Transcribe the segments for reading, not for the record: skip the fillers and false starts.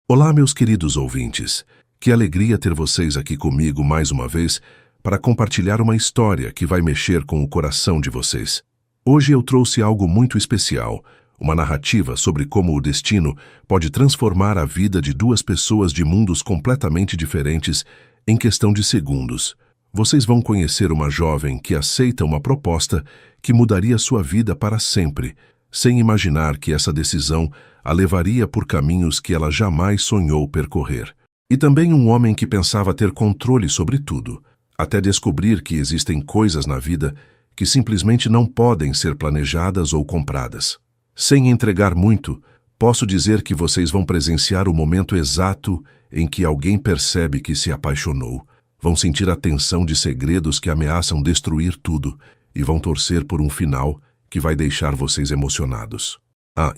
Olá, meus queridos ouvintes. Que alegria ter vocês aqui comigo mais uma vez para compartilhar uma história que vai mexer com o coração de vocês. Hoje eu trouxe algo muito especial, uma narrativa sobre como o destino pode transformar a vida de duas pessoas de mundos completamente diferentes em questão de segundos. Vocês vão conhecer uma jovem que aceita uma proposta que mudaria sua vida para sempre, sem imaginar que essa decisão a levaria por caminhos que ela jamais sonhou percorrer. E também um homem que pensava ter controle sobre tudo, até descobrir que existem coisas na vida que simplesmente não podem ser planejadas ou compradas. Sem entregar muito, posso dizer que vocês vão presenciar o momento exato em que alguém percebe que se apaixonou, vão sentir a tensão de segredos que ameaçam destruir tudo e vão torcer por um final que vai deixar vocês emocionados.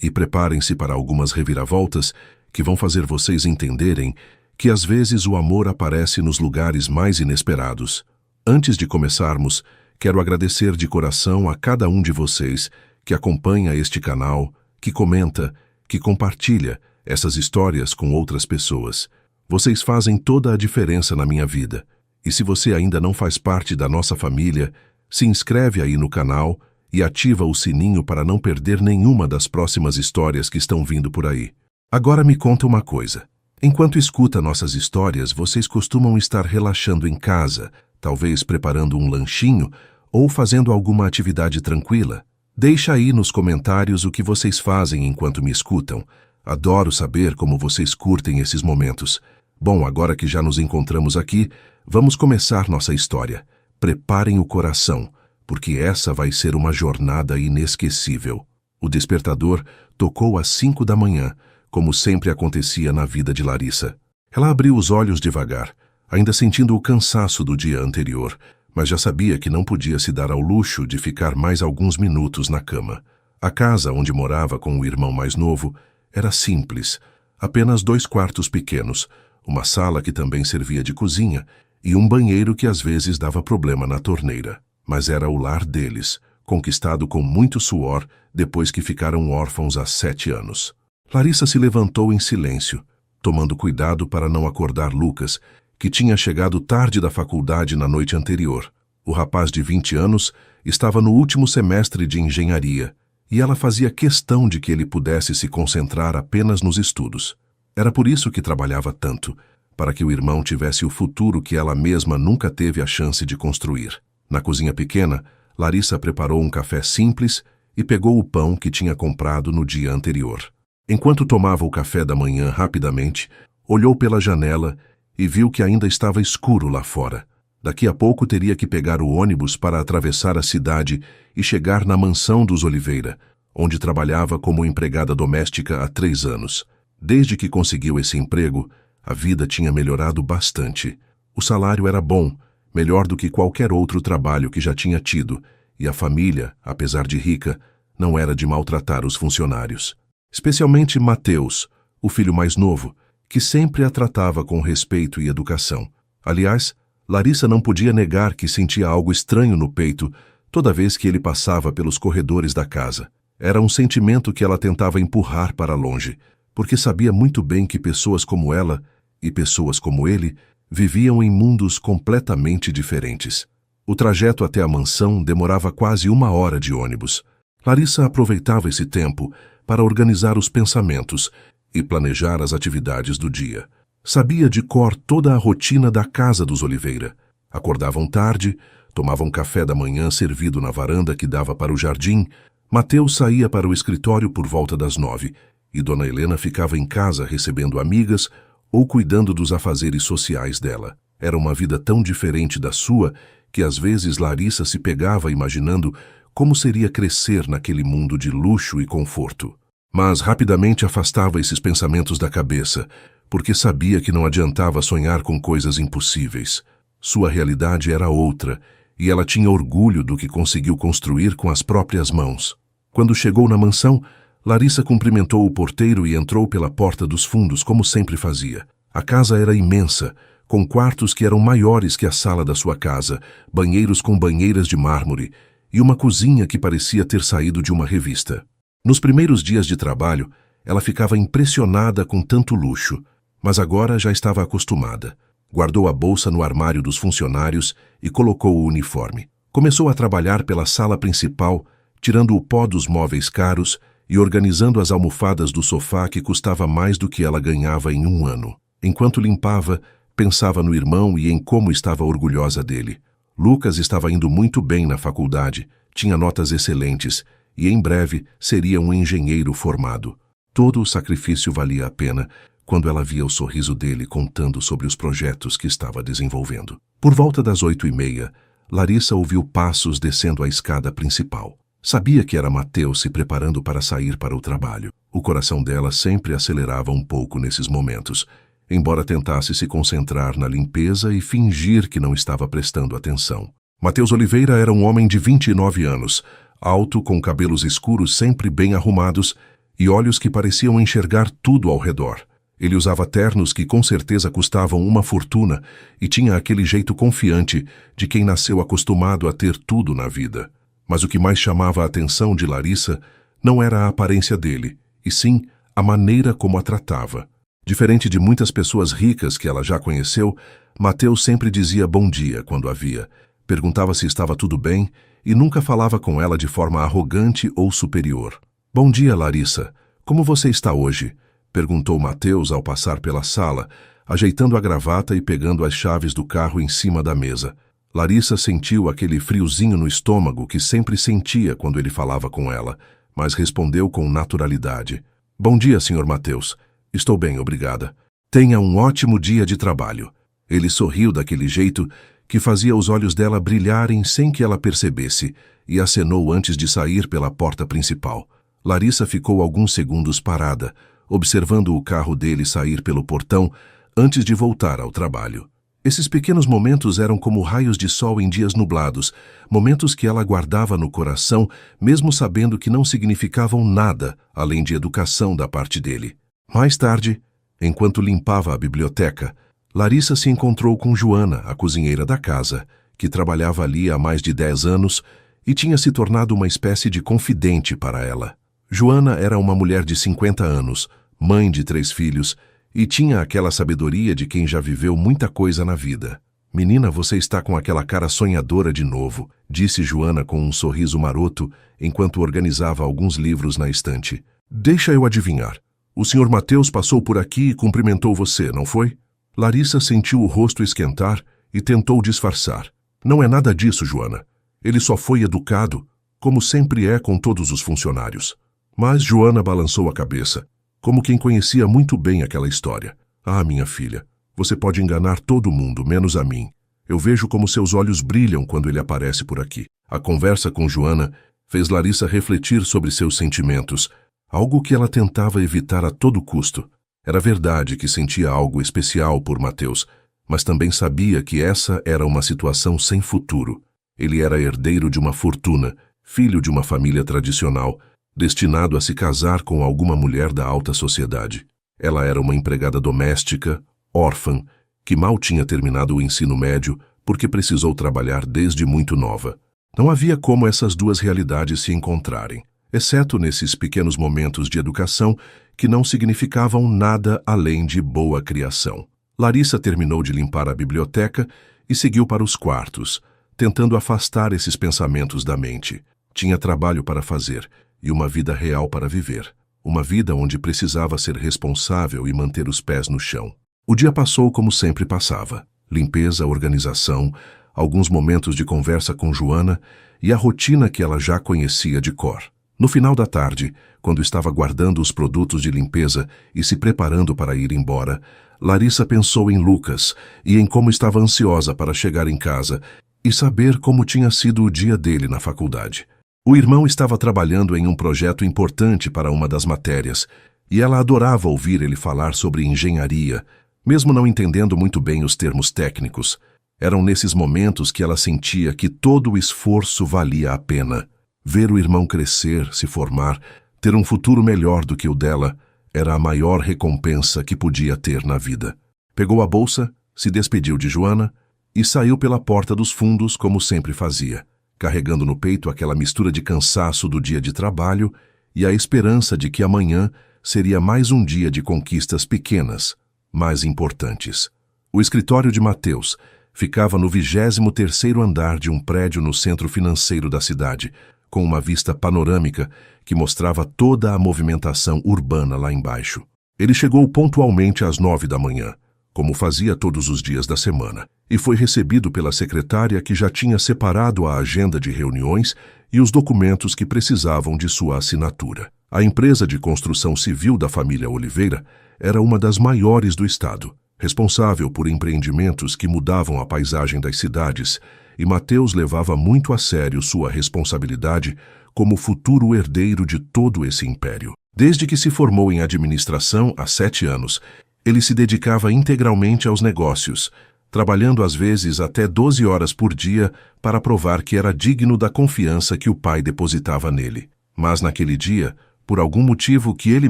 E preparem-se para algumas reviravoltas que vão fazer vocês entenderem que às vezes o amor aparece nos lugares mais inesperados. Antes de começarmos, quero agradecer de coração a cada um de vocês que acompanha este canal, que comenta, que compartilha essas histórias com outras pessoas. Vocês fazem toda a diferença na minha vida. E se você ainda não faz parte da nossa família, se inscreve aí no canal e ativa o sininho para não perder nenhuma das próximas histórias que estão vindo por aí. Agora me conta uma coisa. Enquanto escuta nossas histórias, vocês costumam estar relaxando em casa, talvez preparando um lanchinho ou fazendo alguma atividade tranquila? Deixa aí nos comentários o que vocês fazem enquanto me escutam. Adoro saber como vocês curtem esses momentos. Bom, agora que já nos encontramos aqui, vamos começar nossa história. Preparem o coração, porque essa vai ser uma jornada inesquecível. O despertador tocou às 5 da manhã, como sempre acontecia na vida de Larissa. Ela abriu os olhos devagar, ainda sentindo o cansaço do dia anterior, mas já sabia que não podia se dar ao luxo de ficar mais alguns minutos na cama. A casa onde morava com o irmão mais novo era simples, apenas 2 quartos pequenos, uma sala que também servia de cozinha e um banheiro que às vezes dava problema na torneira. Mas era o lar deles, conquistado com muito suor depois que ficaram órfãos há 7 anos. Larissa se levantou em silêncio, tomando cuidado para não acordar Lucas, que tinha chegado tarde da faculdade na noite anterior. O rapaz de 20 anos estava no último semestre de engenharia, e ela fazia questão de que ele pudesse se concentrar apenas nos estudos. Era por isso que trabalhava tanto, para que o irmão tivesse o futuro que ela mesma nunca teve a chance de construir. Na cozinha pequena, Larissa preparou um café simples e pegou o pão que tinha comprado no dia anterior. Enquanto tomava o café da manhã rapidamente, olhou pela janela e viu que ainda estava escuro lá fora. Daqui a pouco teria que pegar o ônibus para atravessar a cidade e chegar na mansão dos Oliveira, onde trabalhava como empregada doméstica há 3 anos. Desde que conseguiu esse emprego, a vida tinha melhorado bastante. O salário era bom, melhor do que qualquer outro trabalho que já tinha tido, e a família, apesar de rica, não era de maltratar os funcionários. Especialmente Mateus, o filho mais novo, que sempre a tratava com respeito e educação. Aliás, Larissa não podia negar que sentia algo estranho no peito toda vez que ele passava pelos corredores da casa. Era um sentimento que ela tentava empurrar para longe, porque sabia muito bem que pessoas como ela e pessoas como ele viviam em mundos completamente diferentes. O trajeto até a mansão demorava quase 1 hora de ônibus. Larissa aproveitava esse tempo para organizar os pensamentos e planejar as atividades do dia. Sabia de cor toda a rotina da casa dos Oliveira. Acordavam tarde, tomavam café da manhã servido na varanda que dava para o jardim, Mateus saía para o escritório por volta das 9 e Dona Helena ficava em casa recebendo amigas ou cuidando dos afazeres sociais dela. Era uma vida tão diferente da sua que às vezes Larissa se pegava imaginando como seria crescer naquele mundo de luxo e conforto. Mas rapidamente afastava esses pensamentos da cabeça, porque sabia que não adiantava sonhar com coisas impossíveis. Sua realidade era outra, e ela tinha orgulho do que conseguiu construir com as próprias mãos. Quando chegou na mansão, Larissa cumprimentou o porteiro e entrou pela porta dos fundos, como sempre fazia. A casa era imensa, com quartos que eram maiores que a sala da sua casa, banheiros com banheiras de mármore e uma cozinha que parecia ter saído de uma revista. Nos primeiros dias de trabalho, ela ficava impressionada com tanto luxo. mas agora já estava acostumada. Guardou a bolsa no armário dos funcionários e colocou o uniforme. Começou a trabalhar pela sala principal, tirando o pó dos móveis caros e organizando as almofadas do sofá que custava mais do que ela ganhava em um ano. Enquanto limpava, pensava no irmão e em como estava orgulhosa dele. Lucas estava indo muito bem na faculdade, tinha notas excelentes e em breve seria um engenheiro formado. Todo o sacrifício valia a pena quando ela via o sorriso dele contando sobre os projetos que estava desenvolvendo. Por volta das 8h30, Larissa ouviu passos descendo a escada principal. Sabia que era Mateus se preparando para sair para o trabalho. O coração dela sempre acelerava um pouco nesses momentos, embora tentasse se concentrar na limpeza e fingir que não estava prestando atenção. Mateus Oliveira era um homem de 29 anos, alto, com cabelos escuros sempre bem arrumados e olhos que pareciam enxergar tudo ao redor. Ele usava ternos que com certeza custavam uma fortuna e tinha aquele jeito confiante de quem nasceu acostumado a ter tudo na vida. Mas o que mais chamava a atenção de Larissa não era a aparência dele, e sim a maneira como a tratava. Diferente de muitas pessoas ricas que ela já conheceu, Mateus sempre dizia bom dia quando a via, perguntava se estava tudo bem e nunca falava com ela de forma arrogante ou superior. Bom dia, Larissa. Como você está hoje? Perguntou Mateus ao passar pela sala, ajeitando a gravata e pegando as chaves do carro em cima da mesa. Larissa sentiu aquele friozinho no estômago que sempre sentia quando ele falava com ela, mas respondeu com naturalidade. Bom dia, Sr. Mateus. Estou bem, obrigada. Tenha um ótimo dia de trabalho. Ele sorriu daquele jeito que fazia os olhos dela brilharem sem que ela percebesse e acenou antes de sair pela porta principal. Larissa ficou alguns segundos parada, observando o carro dele sair pelo portão antes de voltar ao trabalho. Esses pequenos momentos eram como raios de sol em dias nublados, momentos que ela guardava no coração, mesmo sabendo que não significavam nada além de educação da parte dele. Mais tarde, enquanto limpava a biblioteca, Larissa se encontrou com Joana, a cozinheira da casa, que trabalhava ali há mais de 10 anos e tinha se tornado uma espécie de confidente para ela. Joana era uma mulher de 50 anos, mãe de 3 filhos, e tinha aquela sabedoria de quem já viveu muita coisa na vida. Menina, você está com aquela cara sonhadora de novo, disse Joana com um sorriso maroto, enquanto organizava alguns livros na estante. Deixa eu adivinhar. O Sr. Mateus passou por aqui e cumprimentou você, não foi? Larissa sentiu o rosto esquentar e tentou disfarçar. Não é nada disso, Joana. Ele só foi educado, como sempre é com todos os funcionários. Mas Joana balançou a cabeça, como quem conhecia muito bem aquela história. Ah, minha filha, você pode enganar todo mundo, menos a mim. Eu vejo como seus olhos brilham quando ele aparece por aqui. A conversa com Joana fez Larissa refletir sobre seus sentimentos, algo que ela tentava evitar a todo custo. Era verdade que sentia algo especial por Mateus, mas também sabia que essa era uma situação sem futuro. Ele era herdeiro de uma fortuna, filho de uma família tradicional, destinado a se casar com alguma mulher da alta sociedade. Ela era uma empregada doméstica, órfã, que mal tinha terminado o ensino médio porque precisou trabalhar desde muito nova. Não havia como essas duas realidades se encontrarem, exceto nesses pequenos momentos de educação que não significavam nada além de boa criação. Larissa terminou de limpar a biblioteca e seguiu para os quartos, tentando afastar esses pensamentos da mente. Tinha trabalho para fazer e uma vida real para viver. Uma vida onde precisava ser responsável e manter os pés no chão. O dia passou como sempre passava. Limpeza, organização, alguns momentos de conversa com Joana e a rotina que ela já conhecia de cor. No final da tarde, quando estava guardando os produtos de limpeza e se preparando para ir embora, Larissa pensou em Lucas e em como estava ansiosa para chegar em casa e saber como tinha sido o dia dele na faculdade. O irmão estava trabalhando em um projeto importante para uma das matérias, e ela adorava ouvir ele falar sobre engenharia, mesmo não entendendo muito bem os termos técnicos. Eram nesses momentos que ela sentia que todo o esforço valia a pena. Ver o irmão crescer, se formar, ter um futuro melhor do que o dela, era a maior recompensa que podia ter na vida. Pegou a bolsa, se despediu de Joana e saiu pela porta dos fundos como sempre fazia, carregando no peito aquela mistura de cansaço do dia de trabalho e a esperança de que amanhã seria mais um dia de conquistas pequenas, mais importantes. O escritório de Mateus ficava no 23º andar de um prédio no centro financeiro da cidade, com uma vista panorâmica que mostrava toda a movimentação urbana lá embaixo. Ele chegou pontualmente às 9 da manhã, como fazia todos os dias da semana, e foi recebido pela secretária que já tinha separado a agenda de reuniões e os documentos que precisavam de sua assinatura. A empresa de construção civil da família Oliveira era uma das maiores do estado, responsável por empreendimentos que mudavam a paisagem das cidades, e Mateus levava muito a sério sua responsabilidade como futuro herdeiro de todo esse império. Desde que se formou em administração há 7 anos, ele se dedicava integralmente aos negócios, trabalhando às vezes até 12 horas por dia para provar que era digno da confiança que o pai depositava nele. Mas naquele dia, por algum motivo que ele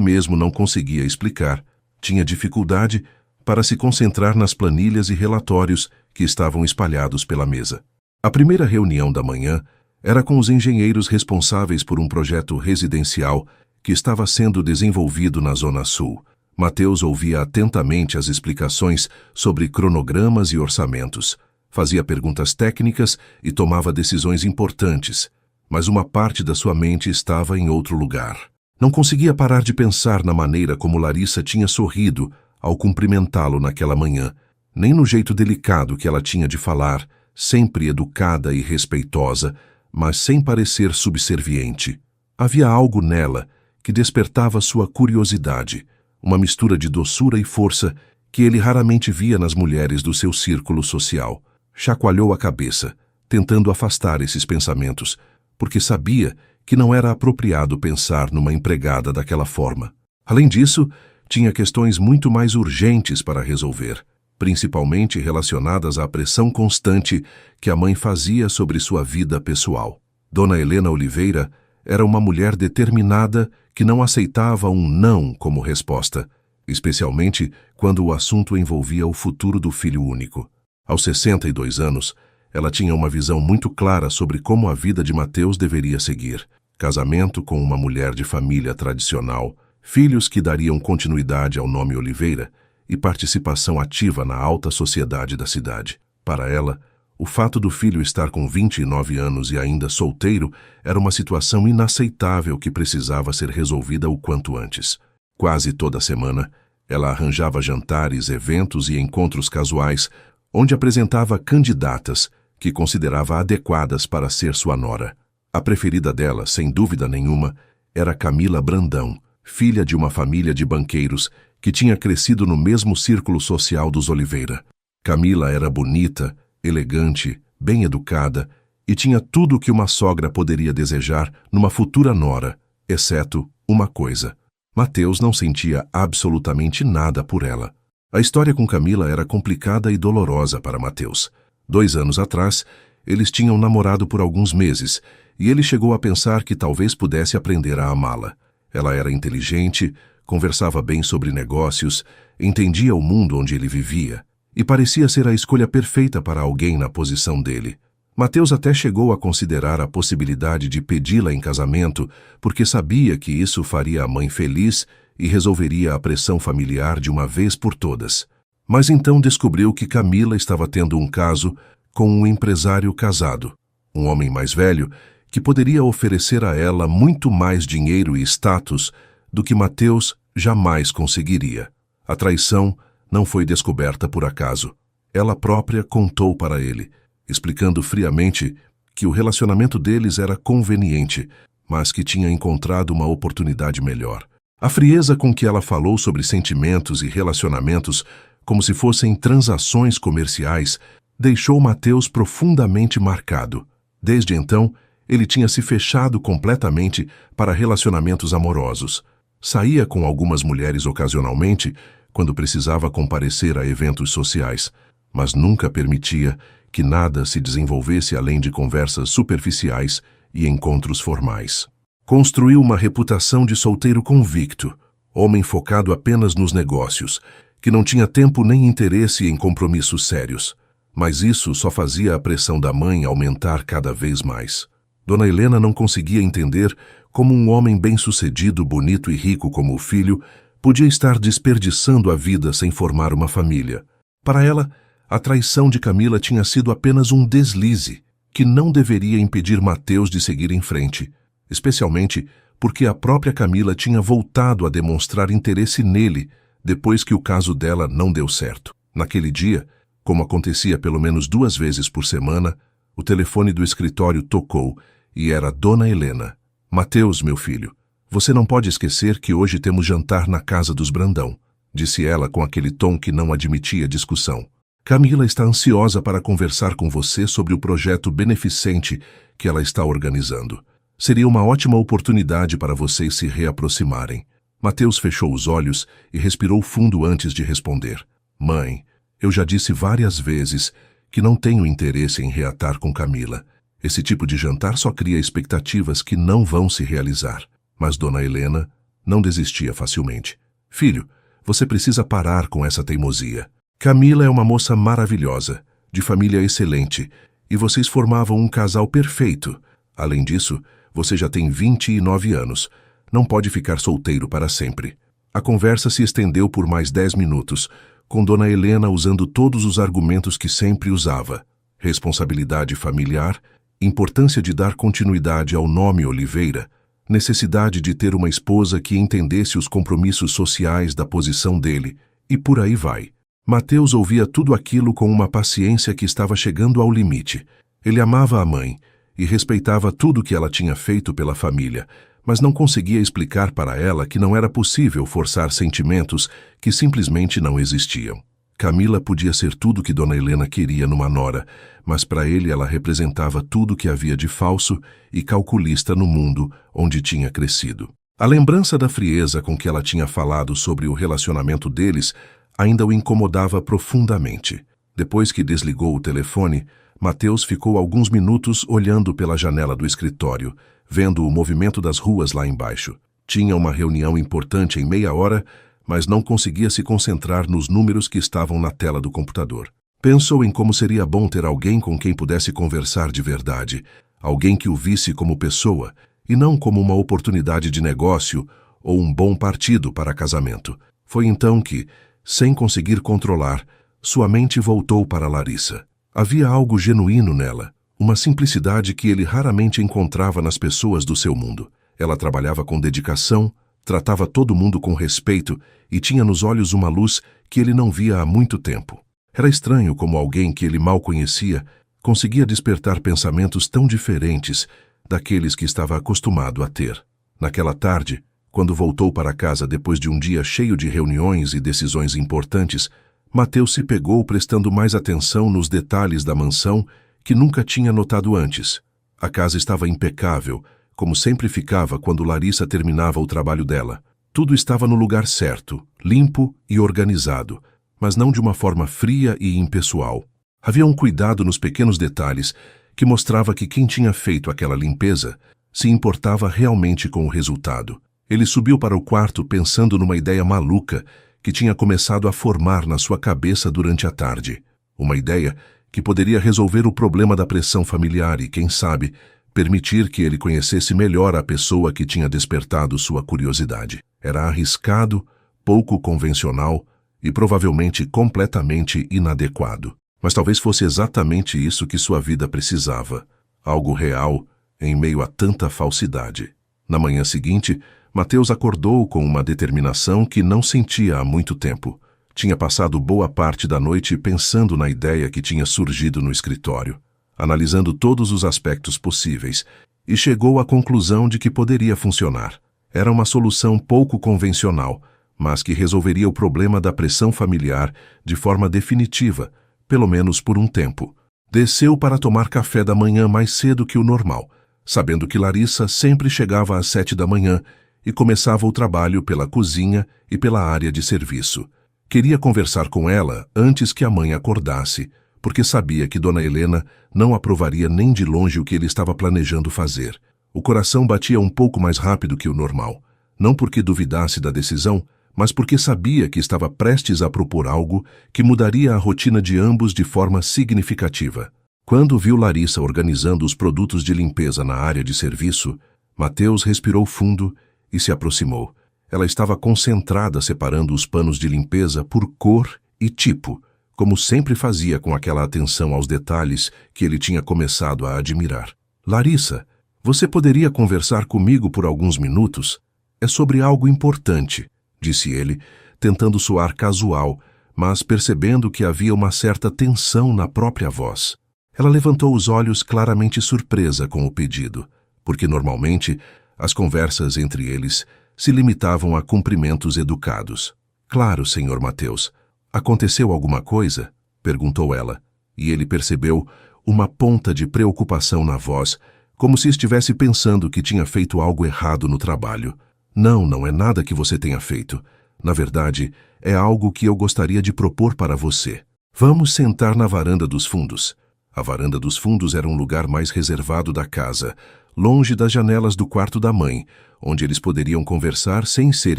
mesmo não conseguia explicar, tinha dificuldade para se concentrar nas planilhas e relatórios que estavam espalhados pela mesa. A primeira reunião da manhã era com os engenheiros responsáveis por um projeto residencial que estava sendo desenvolvido na Zona Sul. Mateus ouvia atentamente as explicações sobre cronogramas e orçamentos, fazia perguntas técnicas e tomava decisões importantes, mas uma parte da sua mente estava em outro lugar. Não conseguia parar de pensar na maneira como Larissa tinha sorrido ao cumprimentá-lo naquela manhã, nem no jeito delicado que ela tinha de falar, sempre educada e respeitosa, mas sem parecer subserviente. Havia algo nela que despertava sua curiosidade, uma mistura de doçura e força que ele raramente via nas mulheres do seu círculo social. Chacoalhou a cabeça, tentando afastar esses pensamentos, porque sabia que não era apropriado pensar numa empregada daquela forma. Além disso, tinha questões muito mais urgentes para resolver, principalmente relacionadas à pressão constante que a mãe fazia sobre sua vida pessoal. Dona Helena Oliveira era uma mulher determinada que não aceitava um não como resposta, especialmente quando o assunto envolvia o futuro do filho único. Aos 62 anos, ela tinha uma visão muito clara sobre como a vida de Mateus deveria seguir: casamento com uma mulher de família tradicional, filhos que dariam continuidade ao nome Oliveira e participação ativa na alta sociedade da cidade. Para ela, o fato do filho estar com 29 anos e ainda solteiro era uma situação inaceitável que precisava ser resolvida o quanto antes. Quase toda semana, ela arranjava jantares, eventos e encontros casuais, onde apresentava candidatas que considerava adequadas para ser sua nora. A preferida dela, sem dúvida nenhuma, era Camila Brandão, filha de uma família de banqueiros que tinha crescido no mesmo círculo social dos Oliveira. Camila era bonita, elegante, bem educada e tinha tudo o que uma sogra poderia desejar numa futura nora, exceto uma coisa: Mateus não sentia absolutamente nada por ela. A história com Camila era complicada e dolorosa para Mateus. 2 anos atrás, eles tinham namorado por alguns meses e ele chegou a pensar que talvez pudesse aprender a amá-la. Ela era inteligente, conversava bem sobre negócios, entendia o mundo onde ele vivia e parecia ser a escolha perfeita para alguém na posição dele. Mateus até chegou a considerar a possibilidade de pedi-la em casamento porque sabia que isso faria a mãe feliz e resolveria a pressão familiar de uma vez por todas. Mas então descobriu que Camila estava tendo um caso com um empresário casado, um homem mais velho que poderia oferecer a ela muito mais dinheiro e status do que Mateus jamais conseguiria. A traição não foi descoberta por acaso. Ela própria contou para ele, explicando friamente que o relacionamento deles era conveniente, mas que tinha encontrado uma oportunidade melhor. A frieza com que ela falou sobre sentimentos e relacionamentos, como se fossem transações comerciais, deixou Mateus profundamente marcado. Desde então, ele tinha se fechado completamente para relacionamentos amorosos. Saía com algumas mulheres ocasionalmente, quando precisava comparecer a eventos sociais, mas nunca permitia que nada se desenvolvesse além de conversas superficiais e encontros formais. Construiu uma reputação de solteiro convicto, homem focado apenas nos negócios, que não tinha tempo nem interesse em compromissos sérios. Mas isso só fazia a pressão da mãe aumentar cada vez mais. Dona Helena não conseguia entender como um homem bem-sucedido, bonito e rico como o filho Podia estar desperdiçando a vida sem formar uma família. Para ela, a traição de Camila tinha sido apenas um deslize, que não deveria impedir Mateus de seguir em frente, especialmente porque a própria Camila tinha voltado a demonstrar interesse nele depois que o caso dela não deu certo. Naquele dia, como acontecia pelo menos 2 vezes por semana, o telefone do escritório tocou e era Dona Helena. Mateus, meu filho, você não pode esquecer que hoje temos jantar na casa dos Brandão, disse ela com aquele tom que não admitia discussão. Camila está ansiosa para conversar com você sobre o projeto beneficente que ela está organizando. Seria uma ótima oportunidade para vocês se reaproximarem. Mateus fechou os olhos e respirou fundo antes de responder. Mãe, eu já disse várias vezes que não tenho interesse em reatar com Camila. Esse tipo de jantar só cria expectativas que não vão se realizar. Mas Dona Helena não desistia facilmente. Filho, você precisa parar com essa teimosia. Camila é uma moça maravilhosa, de família excelente, e vocês formavam um casal perfeito. Além disso, você já tem 29 anos. Não pode ficar solteiro para sempre. A conversa se estendeu por mais 10 minutos, com Dona Helena usando todos os argumentos que sempre usava. Responsabilidade familiar, importância de dar continuidade ao nome Oliveira, necessidade de ter uma esposa que entendesse os compromissos sociais da posição dele, e por aí vai. Mateus ouvia tudo aquilo com uma paciência que estava chegando ao limite. Ele amava a mãe e respeitava tudo que ela tinha feito pela família, mas não conseguia explicar para ela que não era possível forçar sentimentos que simplesmente não existiam. Camila podia ser tudo que Dona Helena queria numa nora, mas para ele ela representava tudo que havia de falso e calculista no mundo onde tinha crescido. A lembrança da frieza com que ela tinha falado sobre o relacionamento deles ainda o incomodava profundamente. Depois que desligou o telefone, Mateus ficou alguns minutos olhando pela janela do escritório, vendo o movimento das ruas lá embaixo. Tinha uma reunião importante em meia hora, mas não conseguia se concentrar nos números que estavam na tela do computador. Pensou em como seria bom ter alguém com quem pudesse conversar de verdade, alguém que o visse como pessoa e não como uma oportunidade de negócio ou um bom partido para casamento. Foi então que, sem conseguir controlar, sua mente voltou para Larissa. Havia algo genuíno nela, uma simplicidade que ele raramente encontrava nas pessoas do seu mundo. Ela trabalhava com dedicação, tratava todo mundo com respeito e tinha nos olhos uma luz que ele não via há muito tempo. Era estranho como alguém que ele mal conhecia conseguia despertar pensamentos tão diferentes daqueles que estava acostumado a ter. Naquela tarde, quando voltou para casa depois de um dia cheio de reuniões e decisões importantes, Mateus se pegou prestando mais atenção nos detalhes da mansão que nunca tinha notado antes. A casa estava impecável, como sempre ficava quando Larissa terminava o trabalho dela. Tudo estava no lugar certo, limpo e organizado, mas não de uma forma fria e impessoal. Havia um cuidado nos pequenos detalhes que mostrava que quem tinha feito aquela limpeza se importava realmente com o resultado. Ele subiu para o quarto pensando numa ideia maluca que tinha começado a formar na sua cabeça durante a tarde. Uma ideia que poderia resolver o problema da pressão familiar e, quem sabe, permitir que ele conhecesse melhor a pessoa que tinha despertado sua curiosidade. Era arriscado, pouco convencional e provavelmente completamente inadequado. Mas talvez fosse exatamente isso que sua vida precisava. Algo real em meio a tanta falsidade. Na manhã seguinte, Mateus acordou com uma determinação que não sentia há muito tempo. Tinha passado boa parte da noite pensando na ideia que tinha surgido no escritório, analisando todos os aspectos possíveis, e chegou à conclusão de que poderia funcionar. Era uma solução pouco convencional, mas que resolveria o problema da pressão familiar de forma definitiva, pelo menos por um tempo. Desceu para tomar café da manhã mais cedo que o normal, sabendo que Larissa sempre chegava às 7 da manhã e começava o trabalho pela cozinha e pela área de serviço. Queria conversar com ela antes que a mãe acordasse, porque sabia que Dona Helena não aprovaria nem de longe o que ele estava planejando fazer. O coração batia um pouco mais rápido que o normal, não porque duvidasse da decisão, mas porque sabia que estava prestes a propor algo que mudaria a rotina de ambos de forma significativa. Quando viu Larissa organizando os produtos de limpeza na área de serviço, Mateus respirou fundo e se aproximou. Ela estava concentrada separando os panos de limpeza por cor e tipo, como sempre fazia com aquela atenção aos detalhes que ele tinha começado a admirar. Larissa, você poderia conversar comigo por alguns minutos? É sobre algo importante, disse ele, tentando soar casual, mas percebendo que havia uma certa tensão na própria voz. Ela levantou os olhos claramente surpresa com o pedido, porque normalmente as conversas entre eles se limitavam a cumprimentos educados. Claro, Sr. Mateus. Aconteceu alguma coisa? Perguntou ela, e ele percebeu uma ponta de preocupação na voz, como se estivesse pensando que tinha feito algo errado no trabalho. Não, não é nada que você tenha feito. Na verdade, é algo que eu gostaria de propor para você. Vamos sentar na varanda dos fundos. A varanda dos fundos era um lugar mais reservado da casa, longe das janelas do quarto da mãe, onde eles poderiam conversar sem ser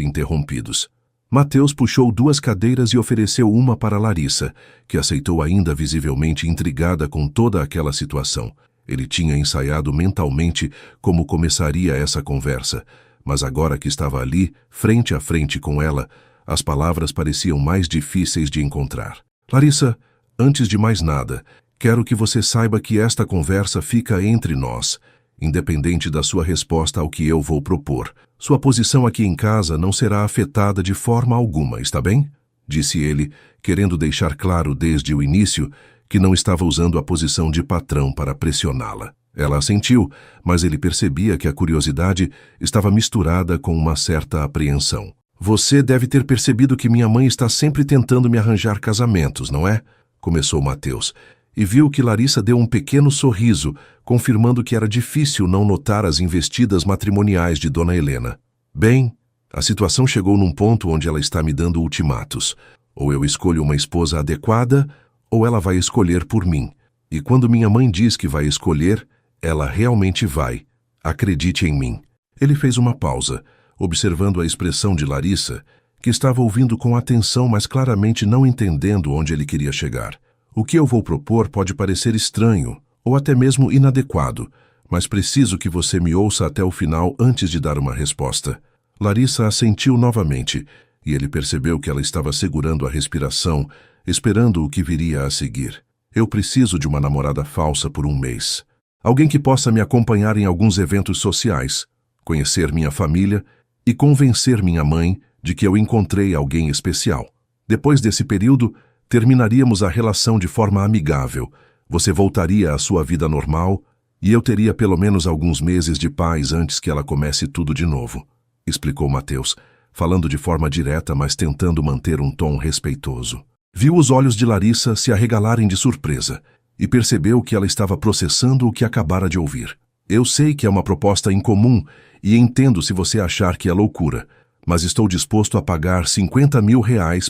interrompidos. Mateus puxou 2 cadeiras e ofereceu uma para Larissa, que aceitou ainda visivelmente intrigada com toda aquela situação. Ele tinha ensaiado mentalmente como começaria essa conversa, mas agora que estava ali, frente a frente com ela, as palavras pareciam mais difíceis de encontrar. Larissa, antes de mais nada, quero que você saiba que esta conversa fica entre nós, independente da sua resposta ao que eu vou propor. Sua posição aqui em casa não será afetada de forma alguma, está bem? Disse ele, querendo deixar claro desde o início que não estava usando a posição de patrão para pressioná-la. Ela assentiu, mas ele percebia que a curiosidade estava misturada com uma certa apreensão. Você deve ter percebido que minha mãe está sempre tentando me arranjar casamentos, não é? Começou Mateus, e viu que Larissa deu um pequeno sorriso, confirmando que era difícil não notar as investidas matrimoniais de Dona Helena. Bem, a situação chegou num ponto onde ela está me dando ultimatos. Ou eu escolho uma esposa adequada, ou ela vai escolher por mim. E quando minha mãe diz que vai escolher, ela realmente vai. Acredite em mim. Ele fez uma pausa, observando a expressão de Larissa, que estava ouvindo com atenção, mas claramente não entendendo onde ele queria chegar. O que eu vou propor pode parecer estranho, ou até mesmo inadequado, mas preciso que você me ouça até o final antes de dar uma resposta. Larissa assentiu novamente, e ele percebeu que ela estava segurando a respiração, esperando o que viria a seguir. Eu preciso de uma namorada falsa por 1 mês. Alguém que possa me acompanhar em alguns eventos sociais, conhecer minha família e convencer minha mãe de que eu encontrei alguém especial. Depois desse período, terminaríamos a relação de forma amigável. Você voltaria à sua vida normal e eu teria pelo menos alguns meses de paz antes que ela comece tudo de novo, explicou Mateus, falando de forma direta, mas tentando manter um tom respeitoso. Viu os olhos de Larissa se arregalarem de surpresa e percebeu que ela estava processando o que acabara de ouvir. Eu sei que é uma proposta incomum e entendo se você achar que é loucura, mas estou disposto a pagar R$50 mil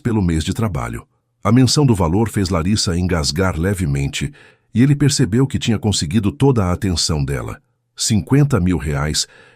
pelo mês de trabalho. A menção do valor fez Larissa engasgar levemente e ele percebeu que tinha conseguido toda a atenção dela. R$50 mil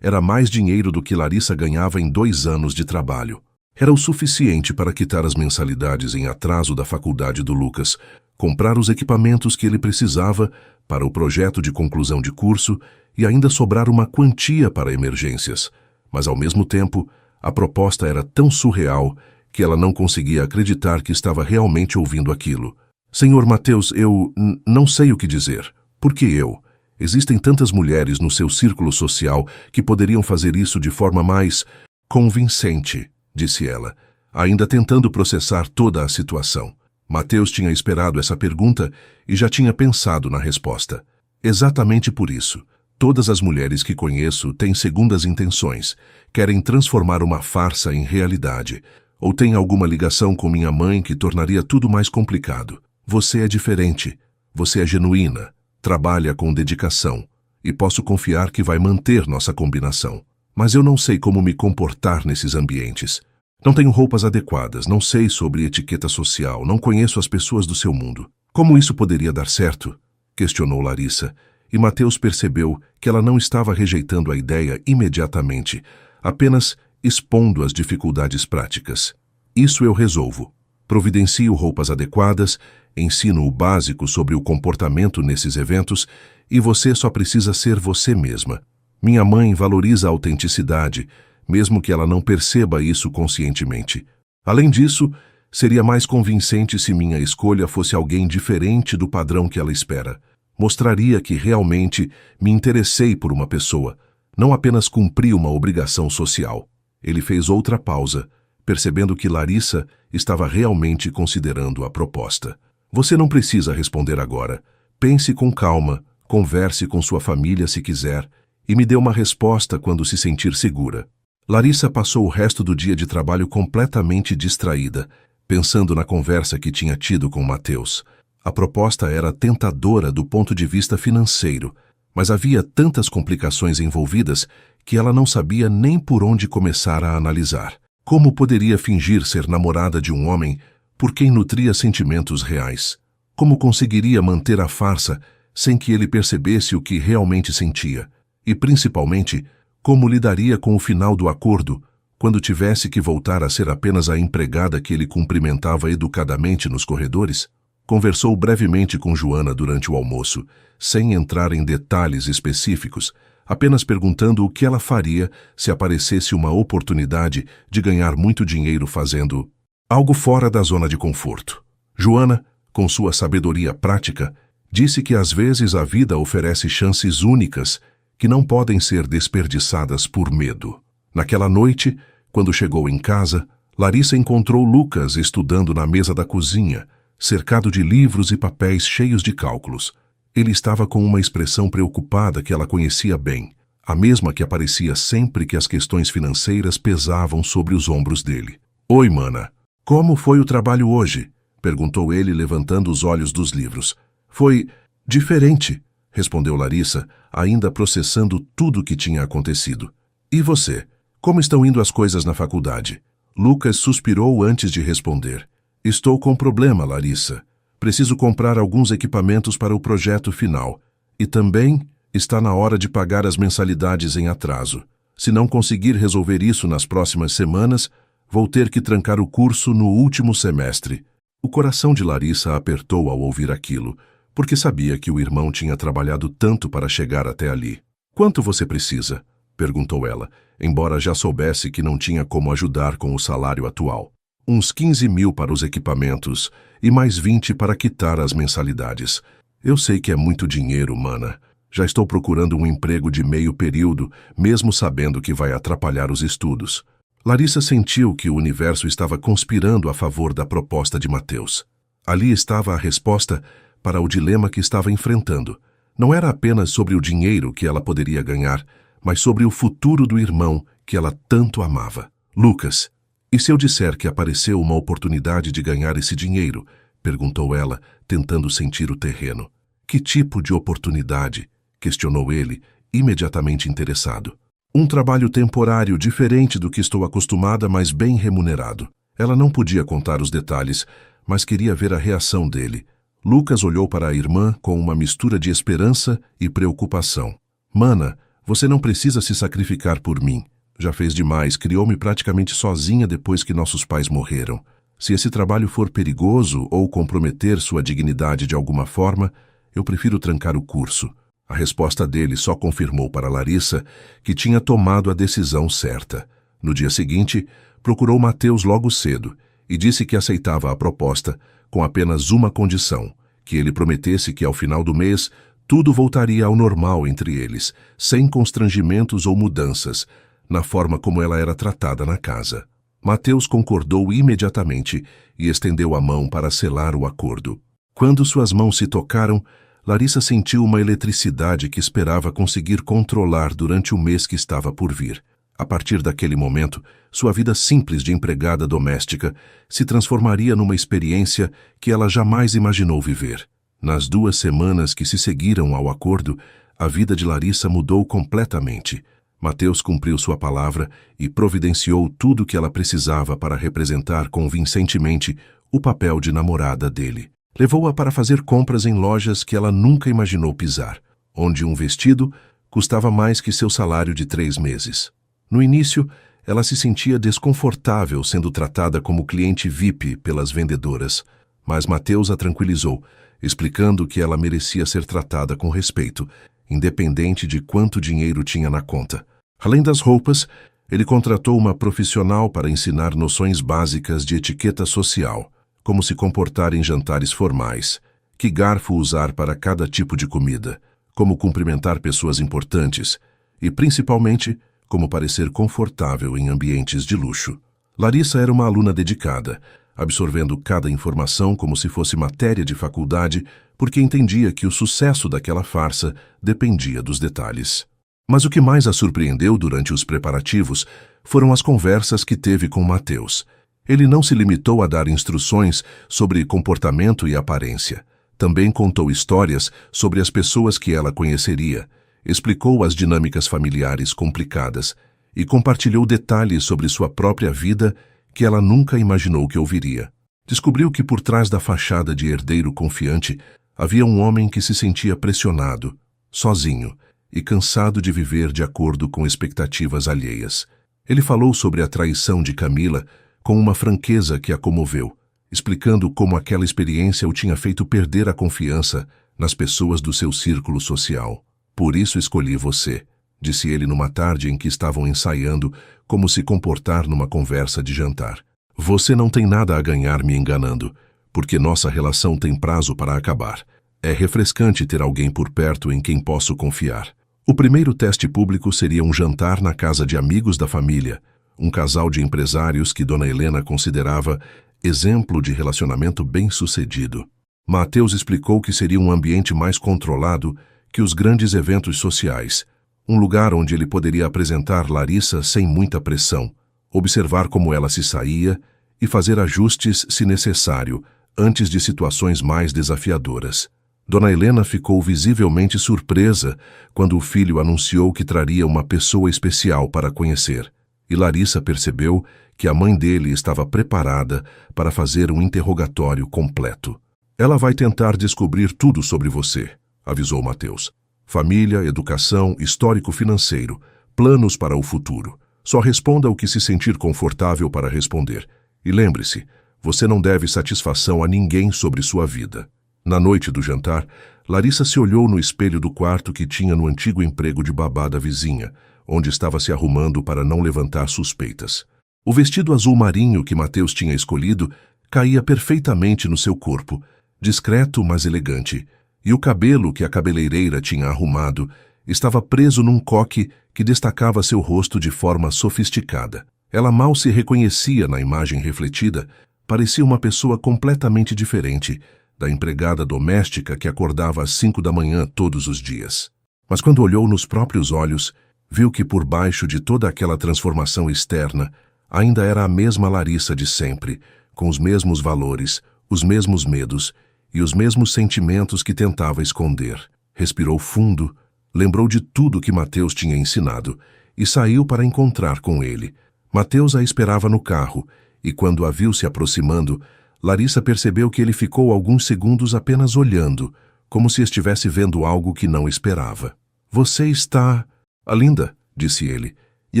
era mais dinheiro do que Larissa ganhava em 2 anos de trabalho. Era o suficiente para quitar as mensalidades em atraso da faculdade do Lucas, comprar os equipamentos que ele precisava para o projeto de conclusão de curso e ainda sobrar uma quantia para emergências. Mas, ao mesmo tempo, a proposta era tão surreal que ela não conseguia acreditar que estava realmente ouvindo aquilo. Senhor Mateus, eu não sei o que dizer. Por que eu? Existem tantas mulheres no seu círculo social que poderiam fazer isso de forma mais convincente, disse ela, ainda tentando processar toda a situação. Mateus tinha esperado essa pergunta e já tinha pensado na resposta. Exatamente por isso. Todas as mulheres que conheço têm segundas intenções, querem transformar uma farsa em realidade, ou têm alguma ligação com minha mãe que tornaria tudo mais complicado. Você é diferente, você é genuína, trabalha com dedicação, e posso confiar que vai manter nossa combinação. Mas eu não sei como me comportar nesses ambientes. Não tenho roupas adequadas, não sei sobre etiqueta social, não conheço as pessoas do seu mundo. Como isso poderia dar certo? Questionou Larissa, e Mateus percebeu que ela não estava rejeitando a ideia imediatamente, apenas expondo as dificuldades práticas. Isso eu resolvo. Providencio roupas adequadas, ensino o básico sobre o comportamento nesses eventos e você só precisa ser você mesma. Minha mãe valoriza a autenticidade, mesmo que ela não perceba isso conscientemente. Além disso, seria mais convincente se minha escolha fosse alguém diferente do padrão que ela espera. Mostraria que realmente me interessei por uma pessoa, não apenas cumpri uma obrigação social. Ele fez outra pausa, percebendo que Larissa estava realmente considerando a proposta. Você não precisa responder agora. Pense com calma, converse com sua família se quiser, e me dê uma resposta quando se sentir segura. Larissa passou o resto do dia de trabalho completamente distraída, pensando na conversa que tinha tido com Matheus. A proposta era tentadora do ponto de vista financeiro, mas havia tantas complicações envolvidas que ela não sabia nem por onde começar a analisar. Como poderia fingir ser namorada de um homem por quem nutria sentimentos reais? Como conseguiria manter a farsa sem que ele percebesse o que realmente sentia? E, principalmente, como lidaria com o final do acordo, quando tivesse que voltar a ser apenas a empregada que ele cumprimentava educadamente nos corredores? Conversou brevemente com Joana durante o almoço, sem entrar em detalhes específicos, apenas perguntando o que ela faria se aparecesse uma oportunidade de ganhar muito dinheiro fazendo algo fora da zona de conforto. Joana, com sua sabedoria prática, disse que às vezes a vida oferece chances únicas que não podem ser desperdiçadas por medo. Naquela noite, quando chegou em casa, Larissa encontrou Lucas estudando na mesa da cozinha, cercado de livros e papéis cheios de cálculos. Ele estava com uma expressão preocupada que ela conhecia bem, a mesma que aparecia sempre que as questões financeiras pesavam sobre os ombros dele. "Oi, mana. Como foi o trabalho hoje?" perguntou ele, levantando os olhos dos livros. "Foi diferente", respondeu Larissa, ainda processando tudo o que tinha acontecido. "E você? Como estão indo as coisas na faculdade?" Lucas suspirou antes de responder. "Estou com problema, Larissa. Preciso comprar alguns equipamentos para o projeto final. E também está na hora de pagar as mensalidades em atraso. Se não conseguir resolver isso nas próximas semanas, vou ter que trancar o curso no último semestre." O coração de Larissa apertou ao ouvir aquilo, porque sabia que o irmão tinha trabalhado tanto para chegar até ali. "Quanto você precisa?" perguntou ela, embora já soubesse que não tinha como ajudar com o salário atual. "Uns 15 mil para os equipamentos e mais 20 para quitar as mensalidades. Eu sei que é muito dinheiro, mana. Já estou procurando um emprego de meio período, mesmo sabendo que vai atrapalhar os estudos." Larissa sentiu que o universo estava conspirando a favor da proposta de Matheus. Ali estava a resposta para o dilema que estava enfrentando. Não era apenas sobre o dinheiro que ela poderia ganhar, mas sobre o futuro do irmão que ela tanto amava. "Lucas, e se eu disser que apareceu uma oportunidade de ganhar esse dinheiro?" perguntou ela, tentando sentir o terreno. "Que tipo de oportunidade?" questionou ele, imediatamente interessado. "Um trabalho temporário diferente do que estou acostumada, mas bem remunerado." Ela não podia contar os detalhes, mas queria ver a reação dele. Lucas olhou para a irmã com uma mistura de esperança e preocupação. "Mana, você não precisa se sacrificar por mim. Já fez demais, criou-me praticamente sozinha depois que nossos pais morreram. Se esse trabalho for perigoso ou comprometer sua dignidade de alguma forma, eu prefiro trancar o curso." A resposta dele só confirmou para Larissa que tinha tomado a decisão certa. No dia seguinte, procurou Matheus logo cedo e disse que aceitava a proposta com apenas uma condição, que ele prometesse que ao final do mês tudo voltaria ao normal entre eles, sem constrangimentos ou mudanças, na forma como ela era tratada na casa. Matheus concordou imediatamente e estendeu a mão para selar o acordo. Quando suas mãos se tocaram, Larissa sentiu uma eletricidade que esperava conseguir controlar durante o mês que estava por vir. A partir daquele momento, sua vida simples de empregada doméstica se transformaria numa experiência que ela jamais imaginou viver. Nas 2 semanas que se seguiram ao acordo, a vida de Larissa mudou completamente. Matheus cumpriu sua palavra e providenciou tudo o que ela precisava para representar convincentemente o papel de namorada dele. Levou-a para fazer compras em lojas que ela nunca imaginou pisar, onde um vestido custava mais que seu salário de 3 meses. No início, ela se sentia desconfortável sendo tratada como cliente VIP pelas vendedoras, mas Matheus a tranquilizou, explicando que ela merecia ser tratada com respeito, independente de quanto dinheiro tinha na conta. Além das roupas, Ele contratou uma profissional para ensinar noções básicas de etiqueta social, como se comportar em jantares formais, que garfo usar para cada tipo de comida, como cumprimentar pessoas importantes e, principalmente, como parecer confortável em ambientes de luxo. Larissa era uma aluna dedicada, absorvendo cada informação como se fosse matéria de faculdade, porque entendia que o sucesso daquela farsa dependia dos detalhes. Mas o que mais a surpreendeu durante os preparativos foram as conversas que teve com Mateus. Ele não se limitou a dar instruções sobre comportamento e aparência. Também contou histórias sobre as pessoas que ela conheceria, explicou as dinâmicas familiares complicadas e compartilhou detalhes sobre sua própria vida que ela nunca imaginou que ouviria. Descobriu que por trás da fachada de herdeiro confiante havia um homem que se sentia pressionado, sozinho e cansado de viver de acordo com expectativas alheias. Ele falou sobre a traição de Camila com uma franqueza que a comoveu, explicando como aquela experiência o tinha feito perder a confiança nas pessoas do seu círculo social. "Por isso escolhi você", disse ele numa tarde em que estavam ensaiando como se comportar numa conversa de jantar. "Você não tem nada a ganhar me enganando, porque nossa relação tem prazo para acabar. É refrescante ter alguém por perto em quem posso confiar." O primeiro teste público seria um jantar na casa de amigos da família, um casal de empresários que Dona Helena considerava exemplo de relacionamento bem-sucedido. Mateus explicou que seria um ambiente mais controlado que os grandes eventos sociais, um lugar onde ele poderia apresentar Larissa sem muita pressão, observar como ela se saía e fazer ajustes, se necessário, antes de situações mais desafiadoras. Dona Helena ficou visivelmente surpresa quando o filho anunciou que traria uma pessoa especial para conhecer, e Larissa percebeu que a mãe dele estava preparada para fazer um interrogatório completo. "Ela vai tentar descobrir tudo sobre você", avisou Mateus. "Família, educação, histórico financeiro, planos para o futuro. Só responda o que se sentir confortável para responder. E lembre-se, você não deve satisfação a ninguém sobre sua vida." Na noite do jantar, Larissa se olhou no espelho do quarto que tinha no antigo emprego de babá da vizinha, onde estava se arrumando para não levantar suspeitas. O vestido azul marinho que Mateus tinha escolhido caía perfeitamente no seu corpo, discreto mas elegante, e o cabelo que a cabeleireira tinha arrumado estava preso num coque que destacava seu rosto de forma sofisticada. Ela mal se reconhecia na imagem refletida, parecia uma pessoa completamente diferente da empregada doméstica que acordava às 5 da manhã todos os dias. Mas quando olhou nos próprios olhos, viu que por baixo de toda aquela transformação externa, ainda era a mesma Larissa de sempre, com os mesmos valores, os mesmos medos e os mesmos sentimentos que tentava esconder. Respirou fundo, lembrou de tudo que Mateus tinha ensinado e saiu para encontrar com ele. Mateus a esperava no carro e, quando a viu se aproximando, Larissa percebeu que ele ficou alguns segundos apenas olhando, como se estivesse vendo algo que não esperava. "Você está... linda", disse ele, e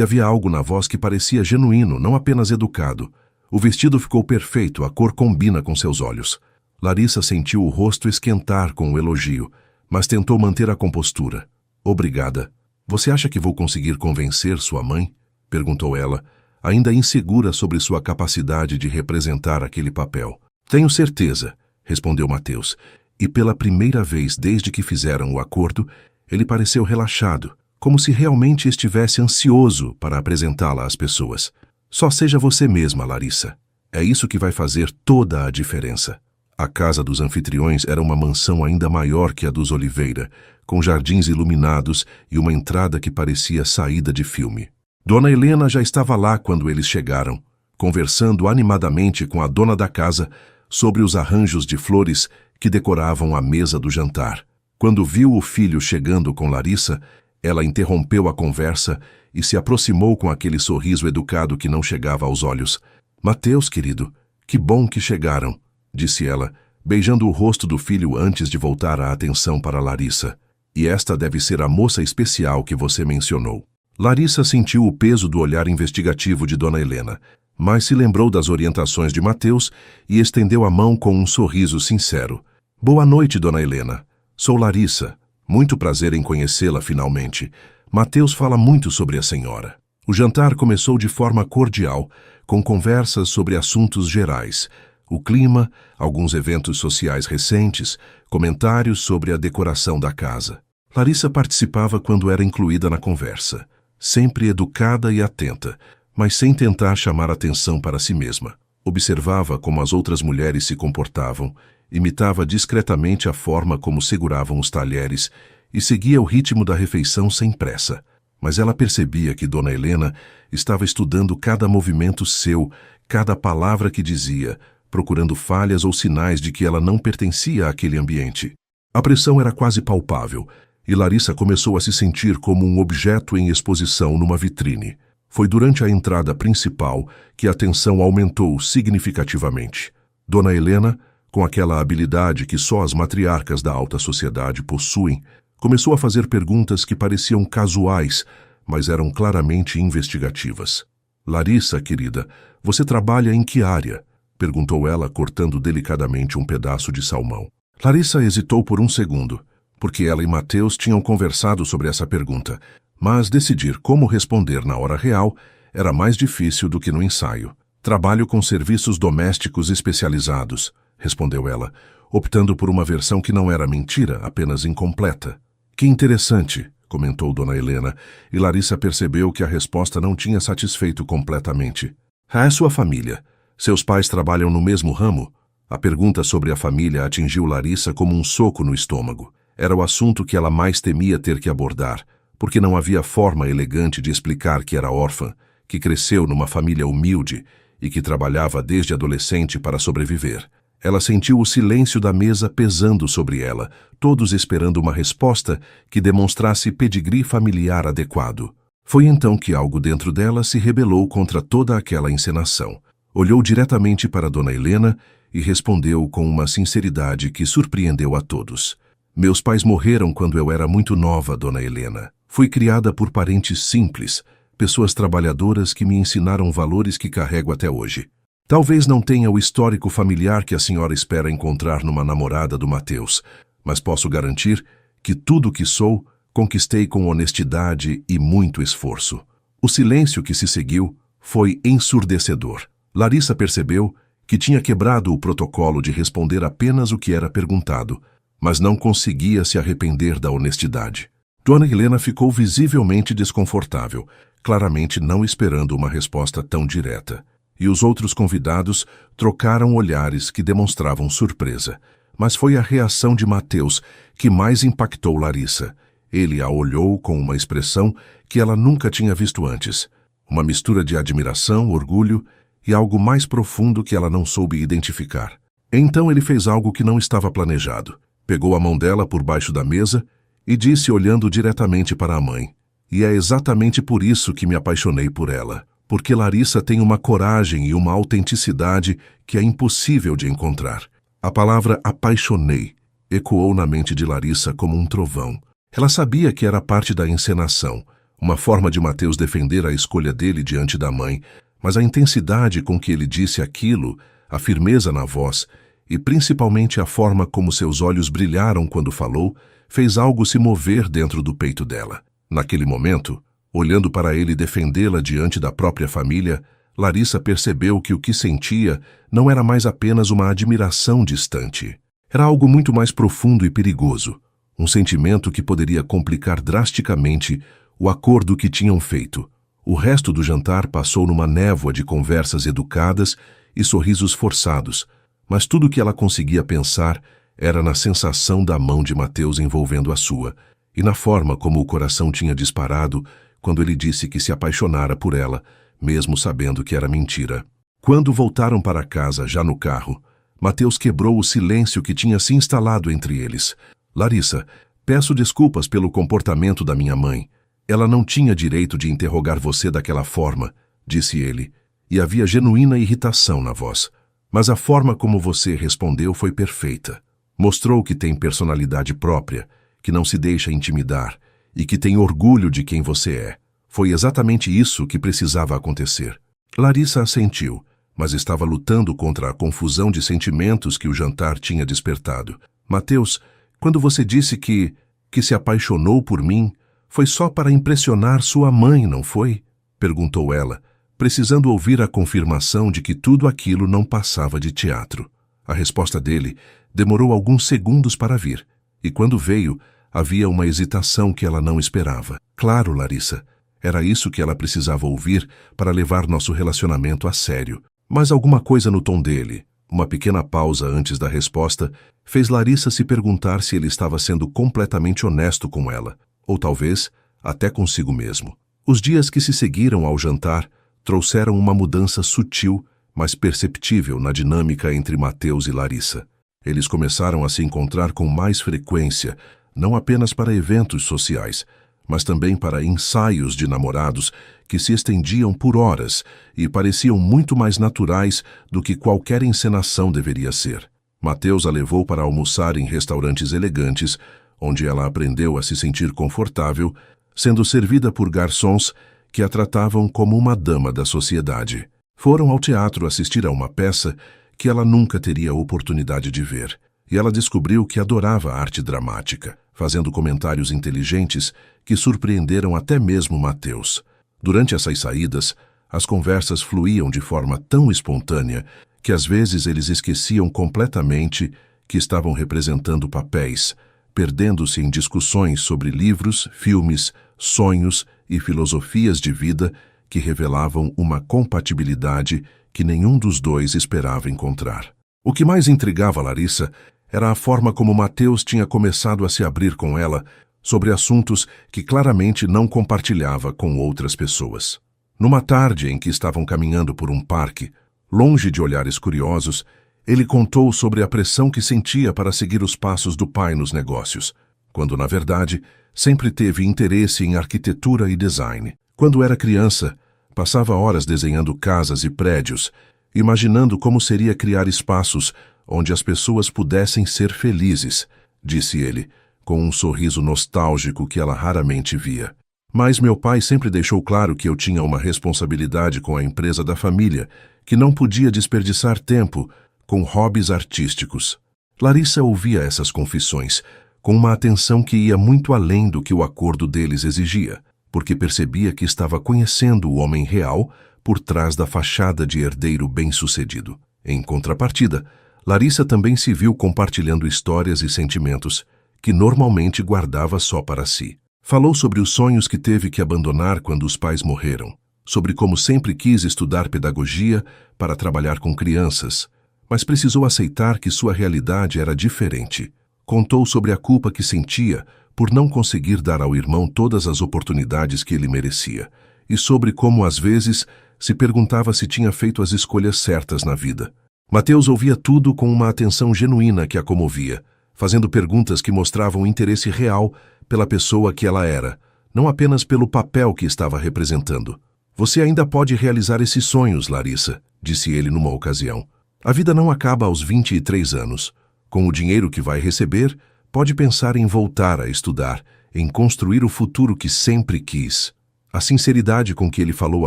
havia algo na voz que parecia genuíno, não apenas educado. O vestido ficou perfeito, a cor combina com seus olhos. Larissa sentiu o rosto esquentar com o elogio, mas tentou manter a compostura. "Obrigada. Você acha que vou conseguir convencer sua mãe?" perguntou ela, ainda insegura sobre sua capacidade de representar aquele papel. "Tenho certeza", respondeu Mateus, e pela primeira vez desde que fizeram o acordo, ele pareceu relaxado, como se realmente estivesse ansioso para apresentá-la às pessoas. "Só seja você mesma, Larissa. É isso que vai fazer toda a diferença." A casa dos anfitriões era uma mansão ainda maior que a dos Oliveira, com jardins iluminados e uma entrada que parecia saída de filme. Dona Helena já estava lá quando eles chegaram, conversando animadamente com a dona da casa sobre os arranjos de flores que decoravam a mesa do jantar. Quando viu o filho chegando com Larissa, ela interrompeu a conversa e se aproximou com aquele sorriso educado que não chegava aos olhos. "Mateus, querido, que bom que chegaram", disse ela, beijando o rosto do filho antes de voltar a atenção para Larissa. "E esta deve ser a moça especial que você mencionou." Larissa sentiu o peso do olhar investigativo de Dona Helena, mas se lembrou das orientações de Mateus e estendeu a mão com um sorriso sincero. "Boa noite, Dona Helena. Sou Larissa. Muito prazer em conhecê-la finalmente. Mateus fala muito sobre a senhora." O jantar começou de forma cordial, com conversas sobre assuntos gerais, o clima, alguns eventos sociais recentes, comentários sobre a decoração da casa. Larissa participava quando era incluída na conversa, sempre educada e atenta, mas sem tentar chamar atenção para si mesma. Observava como as outras mulheres se comportavam, imitava discretamente a forma como seguravam os talheres e seguia o ritmo da refeição sem pressa. Mas ela percebia que Dona Helena estava estudando cada movimento seu, cada palavra que dizia, procurando falhas ou sinais de que ela não pertencia àquele ambiente. A pressão era quase palpável, e Larissa começou a se sentir como um objeto em exposição numa vitrine. Foi durante a entrada principal que a tensão aumentou significativamente. Dona Helena, com aquela habilidade que só as matriarcas da alta sociedade possuem, começou a fazer perguntas que pareciam casuais, mas eram claramente investigativas. "Larissa, querida, você trabalha em que área?" perguntou ela, cortando delicadamente um pedaço de salmão. Larissa hesitou por um segundo, porque ela e Mateus tinham conversado sobre essa pergunta, mas decidir como responder na hora real era mais difícil do que no ensaio. "Trabalho com serviços domésticos especializados", respondeu ela, optando por uma versão que não era mentira, apenas incompleta. "Que interessante", comentou Dona Helena, e Larissa percebeu que a resposta não tinha satisfeito completamente. "É sua família. Seus pais trabalham no mesmo ramo?" A pergunta sobre a família atingiu Larissa como um soco no estômago. Era o assunto que ela mais temia ter que abordar, porque não havia forma elegante de explicar que era órfã, que cresceu numa família humilde e que trabalhava desde adolescente para sobreviver. Ela sentiu o silêncio da mesa pesando sobre ela, todos esperando uma resposta que demonstrasse pedigree familiar adequado. Foi então que algo dentro dela se rebelou contra toda aquela encenação. Olhou diretamente para Dona Helena e respondeu com uma sinceridade que surpreendeu a todos. "Meus pais morreram quando eu era muito nova, Dona Helena. Fui criada por parentes simples, pessoas trabalhadoras que me ensinaram valores que carrego até hoje. Talvez não tenha o histórico familiar que a senhora espera encontrar numa namorada do Mateus, mas posso garantir que tudo o que sou, conquistei com honestidade e muito esforço." O silêncio que se seguiu foi ensurdecedor. Larissa percebeu que tinha quebrado o protocolo de responder apenas o que era perguntado, mas não conseguia se arrepender da honestidade. Dona Helena ficou visivelmente desconfortável, claramente não esperando uma resposta tão direta. E os outros convidados trocaram olhares que demonstravam surpresa. Mas foi a reação de Mateus que mais impactou Larissa. Ele a olhou com uma expressão que ela nunca tinha visto antes. Uma mistura de admiração, orgulho e algo mais profundo que ela não soube identificar. Então ele fez algo que não estava planejado. Pegou a mão dela por baixo da mesa e disse olhando diretamente para a mãe: "E é exatamente por isso que me apaixonei por ela. Porque Larissa tem uma coragem e uma autenticidade que é impossível de encontrar." A palavra "apaixonei" ecoou na mente de Larissa como um trovão. Ela sabia que era parte da encenação, uma forma de Mateus defender a escolha dele diante da mãe, mas a intensidade com que ele disse aquilo, a firmeza na voz e principalmente a forma como seus olhos brilharam quando falou, fez algo se mover dentro do peito dela. Naquele momento, olhando para ele defendê-la diante da própria família, Larissa percebeu que o que sentia não era mais apenas uma admiração distante. Era algo muito mais profundo e perigoso, um sentimento que poderia complicar drasticamente o acordo que tinham feito. O resto do jantar passou numa névoa de conversas educadas e sorrisos forçados, mas tudo o que ela conseguia pensar era na sensação da mão de Mateus envolvendo a sua, e na forma como o coração tinha disparado quando ele disse que se apaixonara por ela, mesmo sabendo que era mentira. Quando voltaram para casa, já no carro, Mateus quebrou o silêncio que tinha se instalado entre eles. "Larissa, peço desculpas pelo comportamento da minha mãe. Ela não tinha direito de interrogar você daquela forma", disse ele, e havia genuína irritação na voz. "Mas a forma como você respondeu foi perfeita. Mostrou que tem personalidade própria, que não se deixa intimidar e que tem orgulho de quem você é. Foi exatamente isso que precisava acontecer." Larissa assentiu, mas estava lutando contra a confusão de sentimentos que o jantar tinha despertado. "Mateus, quando você disse que se apaixonou por mim, foi só para impressionar sua mãe, não foi?" perguntou ela, precisando ouvir a confirmação de que tudo aquilo não passava de teatro. A resposta dele demorou alguns segundos para vir, e quando veio, havia uma hesitação que ela não esperava. Claro, Larissa, era isso que ela precisava ouvir para levar nosso relacionamento a sério. Mas alguma coisa no tom dele, uma pequena pausa antes da resposta, fez Larissa se perguntar se ele estava sendo completamente honesto com ela, ou talvez até consigo mesmo. Os dias que se seguiram ao jantar trouxeram uma mudança sutil, mas perceptível na dinâmica entre Mateus e Larissa. Eles começaram a se encontrar com mais frequência, não apenas para eventos sociais, mas também para ensaios de namorados que se estendiam por horas e pareciam muito mais naturais do que qualquer encenação deveria ser. Mateus a levou para almoçar em restaurantes elegantes, onde ela aprendeu a se sentir confortável, sendo servida por garçons que a tratavam como uma dama da sociedade. Foram ao teatro assistir a uma peça que ela nunca teria oportunidade de ver, e ela descobriu que adorava a arte dramática, fazendo comentários inteligentes que surpreenderam até mesmo Mateus. Durante essas saídas, as conversas fluíam de forma tão espontânea que às vezes eles esqueciam completamente que estavam representando papéis, perdendo-se em discussões sobre livros, filmes, sonhos e filosofias de vida que revelavam uma compatibilidade que nenhum dos dois esperava encontrar. O que mais intrigava Larissa era a forma como Mateus tinha começado a se abrir com ela sobre assuntos que claramente não compartilhava com outras pessoas. Numa tarde em que estavam caminhando por um parque, longe de olhares curiosos, ele contou sobre a pressão que sentia para seguir os passos do pai nos negócios, quando, na verdade, sempre teve interesse em arquitetura e design. Quando era criança, passava horas desenhando casas e prédios, imaginando como seria criar espaços onde as pessoas pudessem ser felizes, disse ele, com um sorriso nostálgico que ela raramente via. Mas meu pai sempre deixou claro que eu tinha uma responsabilidade com a empresa da família, que não podia desperdiçar tempo com hobbies artísticos. Larissa ouvia essas confissões com uma atenção que ia muito além do que o acordo deles exigia, porque percebia que estava conhecendo o homem real por trás da fachada de herdeiro bem-sucedido. Em contrapartida, Larissa também se viu compartilhando histórias e sentimentos que normalmente guardava só para si. Falou sobre os sonhos que teve que abandonar quando os pais morreram, sobre como sempre quis estudar pedagogia para trabalhar com crianças, mas precisou aceitar que sua realidade era diferente. Contou sobre a culpa que sentia por não conseguir dar ao irmão todas as oportunidades que ele merecia, e sobre como às vezes se perguntava se tinha feito as escolhas certas na vida. Mateus ouvia tudo com uma atenção genuína que a comovia, fazendo perguntas que mostravam interesse real pela pessoa que ela era, não apenas pelo papel que estava representando. Você ainda pode realizar esses sonhos, Larissa, disse ele numa ocasião. A vida não acaba aos 23 anos. Com o dinheiro que vai receber, pode pensar em voltar a estudar, em construir o futuro que sempre quis. A sinceridade com que ele falou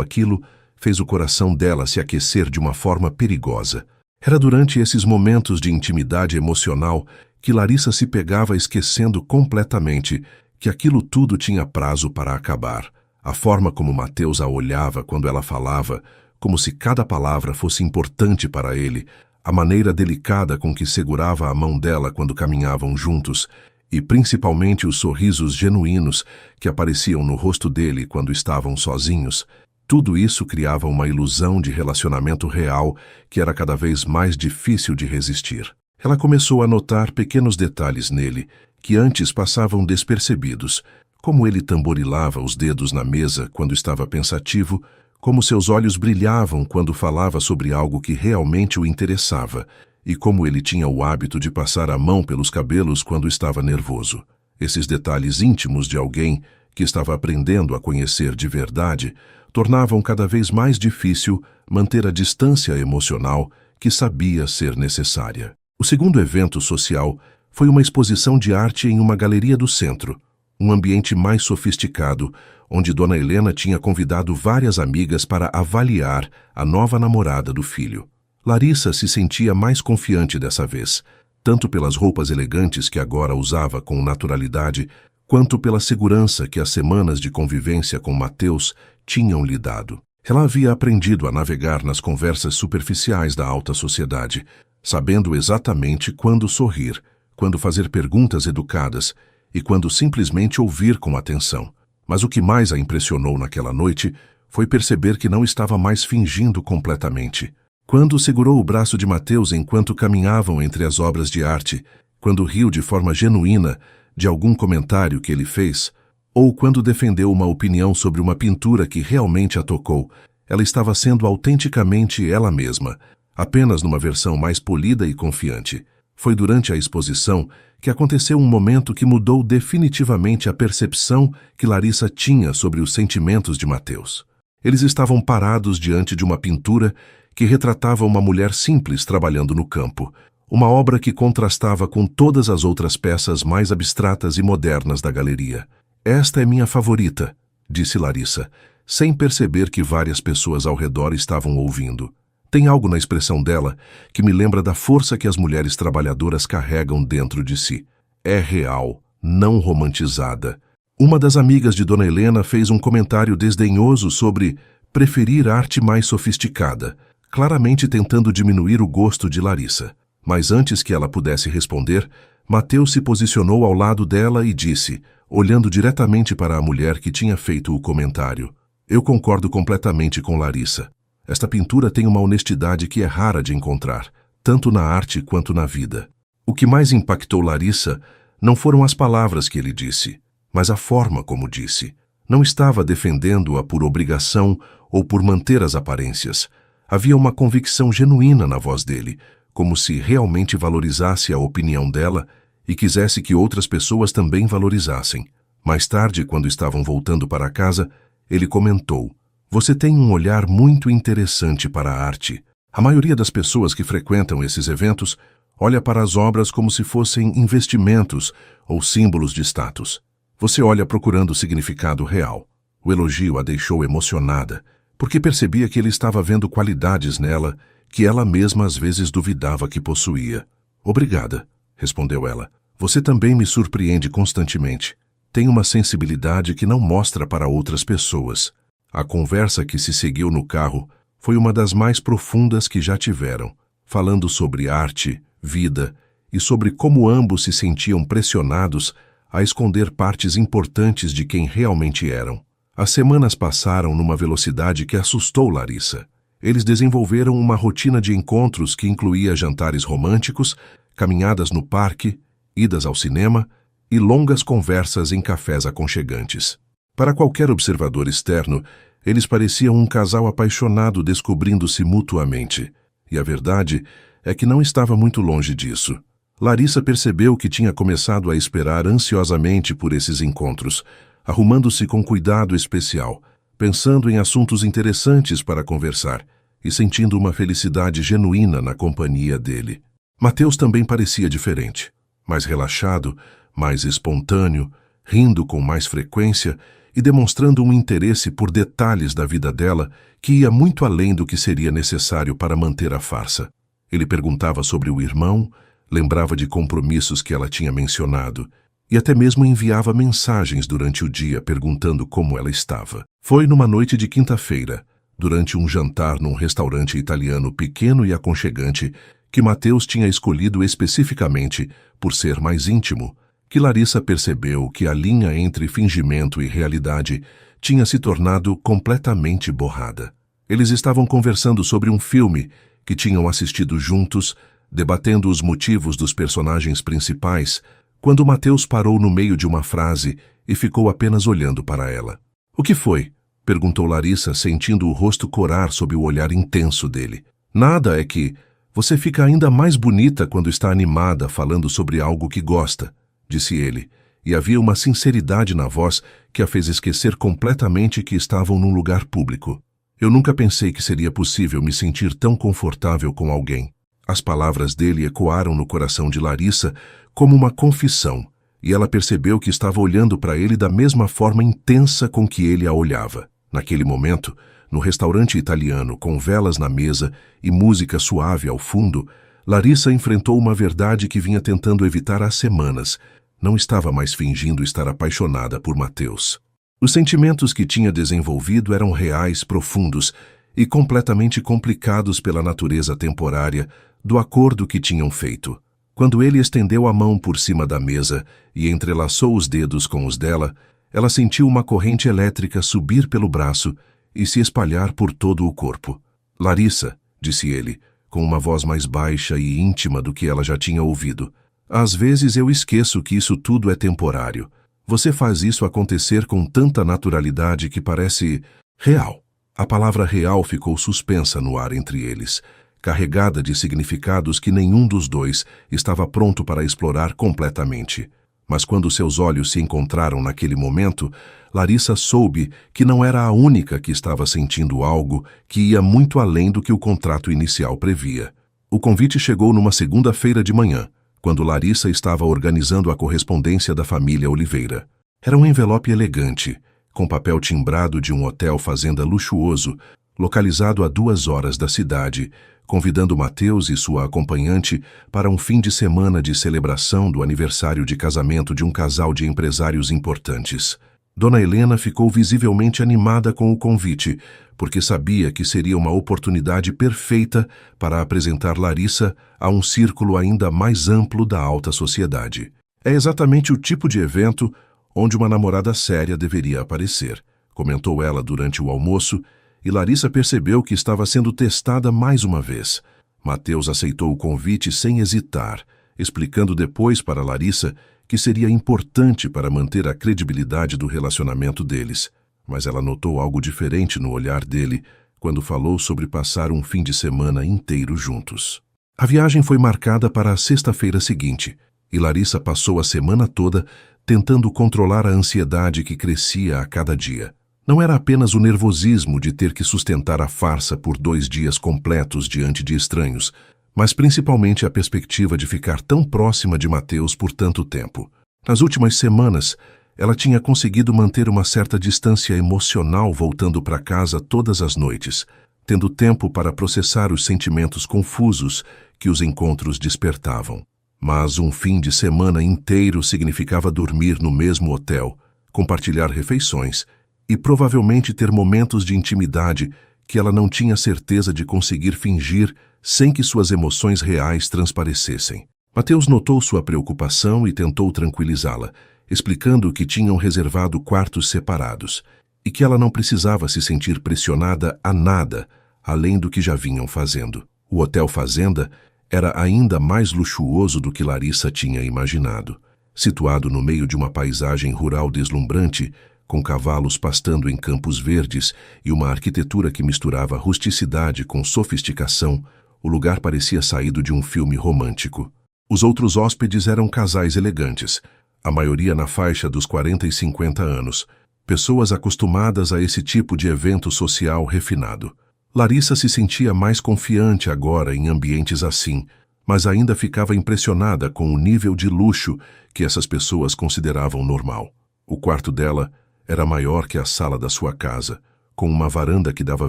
aquilo fez o coração dela se aquecer de uma forma perigosa. Era durante esses momentos de intimidade emocional que Larissa se pegava esquecendo completamente que aquilo tudo tinha prazo para acabar. A forma como Mateus a olhava quando ela falava, como se cada palavra fosse importante para ele, a maneira delicada com que segurava a mão dela quando caminhavam juntos, e principalmente os sorrisos genuínos que apareciam no rosto dele quando estavam sozinhos, tudo isso criava uma ilusão de relacionamento real que era cada vez mais difícil de resistir. Ela começou a notar pequenos detalhes nele que antes passavam despercebidos, como ele tamborilava os dedos na mesa quando estava pensativo, como seus olhos brilhavam quando falava sobre algo que realmente o interessava, e como ele tinha o hábito de passar a mão pelos cabelos quando estava nervoso. Esses detalhes íntimos de alguém que estava aprendendo a conhecer de verdade tornavam cada vez mais difícil manter a distância emocional que sabia ser necessária. O segundo evento social foi uma exposição de arte em uma galeria do centro, um ambiente mais sofisticado, onde Dona Helena tinha convidado várias amigas para avaliar a nova namorada do filho. Larissa se sentia mais confiante dessa vez, tanto pelas roupas elegantes que agora usava com naturalidade, quanto pela segurança que as semanas de convivência com Mateus tinham lhe dado. Ela havia aprendido a navegar nas conversas superficiais da alta sociedade, sabendo exatamente quando sorrir, quando fazer perguntas educadas e quando simplesmente ouvir com atenção. Mas o que mais a impressionou naquela noite foi perceber que não estava mais fingindo completamente. Quando segurou o braço de Mateus enquanto caminhavam entre as obras de arte, quando riu de forma genuína de algum comentário que ele fez, ou quando defendeu uma opinião sobre uma pintura que realmente a tocou, ela estava sendo autenticamente ela mesma, apenas numa versão mais polida e confiante. Foi durante a exposição que aconteceu um momento que mudou definitivamente a percepção que Larissa tinha sobre os sentimentos de Mateus. Eles estavam parados diante de uma pintura que retratava uma mulher simples trabalhando no campo, uma obra que contrastava com todas as outras peças mais abstratas e modernas da galeria. "Esta é minha favorita", disse Larissa, sem perceber que várias pessoas ao redor estavam ouvindo. Tem algo na expressão dela que me lembra da força que as mulheres trabalhadoras carregam dentro de si. É real, não romantizada. Uma das amigas de Dona Helena fez um comentário desdenhoso sobre preferir arte mais sofisticada, claramente tentando diminuir o gosto de Larissa. Mas antes que ela pudesse responder, Mateus se posicionou ao lado dela e disse, olhando diretamente para a mulher que tinha feito o comentário: "Eu concordo completamente com Larissa. Esta pintura tem uma honestidade que é rara de encontrar, tanto na arte quanto na vida." O que mais impactou Larissa não foram as palavras que ele disse, mas a forma como disse. Não estava defendendo-a por obrigação ou por manter as aparências. Havia uma convicção genuína na voz dele, como se realmente valorizasse a opinião dela e quisesse que outras pessoas também valorizassem. Mais tarde, quando estavam voltando para casa, ele comentou: "Você tem um olhar muito interessante para a arte. A maioria das pessoas que frequentam esses eventos olha para as obras como se fossem investimentos ou símbolos de status. Você olha procurando significado real." O elogio a deixou emocionada, porque percebia que ele estava vendo qualidades nela que ela mesma às vezes duvidava que possuía. "Obrigada", respondeu ela. "Você também me surpreende constantemente. Tem uma sensibilidade que não mostra para outras pessoas." A conversa que se seguiu no carro foi uma das mais profundas que já tiveram, falando sobre arte, vida e sobre como ambos se sentiam pressionados a esconder partes importantes de quem realmente eram. As semanas passaram numa velocidade que assustou Larissa. Eles desenvolveram uma rotina de encontros que incluía jantares românticos, caminhadas no parque, idas ao cinema e longas conversas em cafés aconchegantes. Para qualquer observador externo, eles pareciam um casal apaixonado descobrindo-se mutuamente. E a verdade é que não estava muito longe disso. Larissa percebeu que tinha começado a esperar ansiosamente por esses encontros, arrumando-se com cuidado especial, pensando em assuntos interessantes para conversar e sentindo uma felicidade genuína na companhia dele. Mateus também parecia diferente, mais relaxado, mais espontâneo, rindo com mais frequência e demonstrando um interesse por detalhes da vida dela que ia muito além do que seria necessário para manter a farsa. Ele perguntava sobre o irmão, lembrava de compromissos que ela tinha mencionado e até mesmo enviava mensagens durante o dia perguntando como ela estava. Foi numa noite de quinta-feira, durante um jantar num restaurante italiano pequeno e aconchegante que Mateus tinha escolhido especificamente por ser mais íntimo, que Larissa percebeu que a linha entre fingimento e realidade tinha se tornado completamente borrada. Eles estavam conversando sobre um filme que tinham assistido juntos, debatendo os motivos dos personagens principais, quando Mateus parou no meio de uma frase e ficou apenas olhando para ela. "O que foi?" perguntou Larissa, sentindo o rosto corar sob o olhar intenso dele. "Nada, é que você fica ainda mais bonita quando está animada falando sobre algo que gosta", disse ele, e havia uma sinceridade na voz que a fez esquecer completamente que estavam num lugar público. "Eu nunca pensei que seria possível me sentir tão confortável com alguém." As palavras dele ecoaram no coração de Larissa como uma confissão, e ela percebeu que estava olhando para ele da mesma forma intensa com que ele a olhava. Naquele momento, no restaurante italiano, com velas na mesa e música suave ao fundo, Larissa enfrentou uma verdade que vinha tentando evitar há semanas, não estava mais fingindo estar apaixonada por Mateus. Os sentimentos que tinha desenvolvido eram reais, profundos e completamente complicados pela natureza temporária do acordo que tinham feito. Quando ele estendeu a mão por cima da mesa e entrelaçou os dedos com os dela, ela sentiu uma corrente elétrica subir pelo braço e se espalhar por todo o corpo. "Larissa", disse ele, com uma voz mais baixa e íntima do que ela já tinha ouvido. "Às vezes eu esqueço que isso tudo é temporário. Você faz isso acontecer com tanta naturalidade que parece real." A palavra real ficou suspensa no ar entre eles, carregada de significados que nenhum dos dois estava pronto para explorar completamente. Mas quando seus olhos se encontraram naquele momento, Larissa soube que não era a única que estava sentindo algo que ia muito além do que o contrato inicial previa. O convite chegou numa segunda-feira de manhã, quando Larissa estava organizando a correspondência da família Oliveira. Era um envelope elegante, com papel timbrado de um hotel fazenda luxuoso, localizado a 2 horas da cidade, convidando Mateus e sua acompanhante para um fim de semana de celebração do aniversário de casamento de um casal de empresários importantes. Dona Helena ficou visivelmente animada com o convite, porque sabia que seria uma oportunidade perfeita para apresentar Larissa a um círculo ainda mais amplo da alta sociedade. "É exatamente o tipo de evento onde uma namorada séria deveria aparecer", comentou ela durante o almoço, e Larissa percebeu que estava sendo testada mais uma vez. Mateus aceitou o convite sem hesitar, explicando depois para Larissa que seria importante para manter a credibilidade do relacionamento deles. Mas ela notou algo diferente no olhar dele quando falou sobre passar um fim de semana inteiro juntos. A viagem foi marcada para a sexta-feira seguinte, e Larissa passou a semana toda tentando controlar a ansiedade que crescia a cada dia. Não era apenas o nervosismo de ter que sustentar a farsa por 2 dias completos diante de estranhos, mas principalmente a perspectiva de ficar tão próxima de Mateus por tanto tempo. Nas últimas semanas, ela tinha conseguido manter uma certa distância emocional voltando para casa todas as noites, tendo tempo para processar os sentimentos confusos que os encontros despertavam. Mas um fim de semana inteiro significava dormir no mesmo hotel, compartilhar refeições e provavelmente ter momentos de intimidade que ela não tinha certeza de conseguir fingir sem que suas emoções reais transparecessem. Mateus notou sua preocupação e tentou tranquilizá-la, explicando que tinham reservado quartos separados e que ela não precisava se sentir pressionada a nada além do que já vinham fazendo. O Hotel Fazenda era ainda mais luxuoso do que Larissa tinha imaginado. Situado no meio de uma paisagem rural deslumbrante, com cavalos pastando em campos verdes e uma arquitetura que misturava rusticidade com sofisticação, o lugar parecia saído de um filme romântico. Os outros hóspedes eram casais elegantes, a maioria na faixa dos 40 e 50 anos, pessoas acostumadas a esse tipo de evento social refinado. Larissa se sentia mais confiante agora em ambientes assim, mas ainda ficava impressionada com o nível de luxo que essas pessoas consideravam normal. O quarto dela era maior que a sala da sua casa, com uma varanda que dava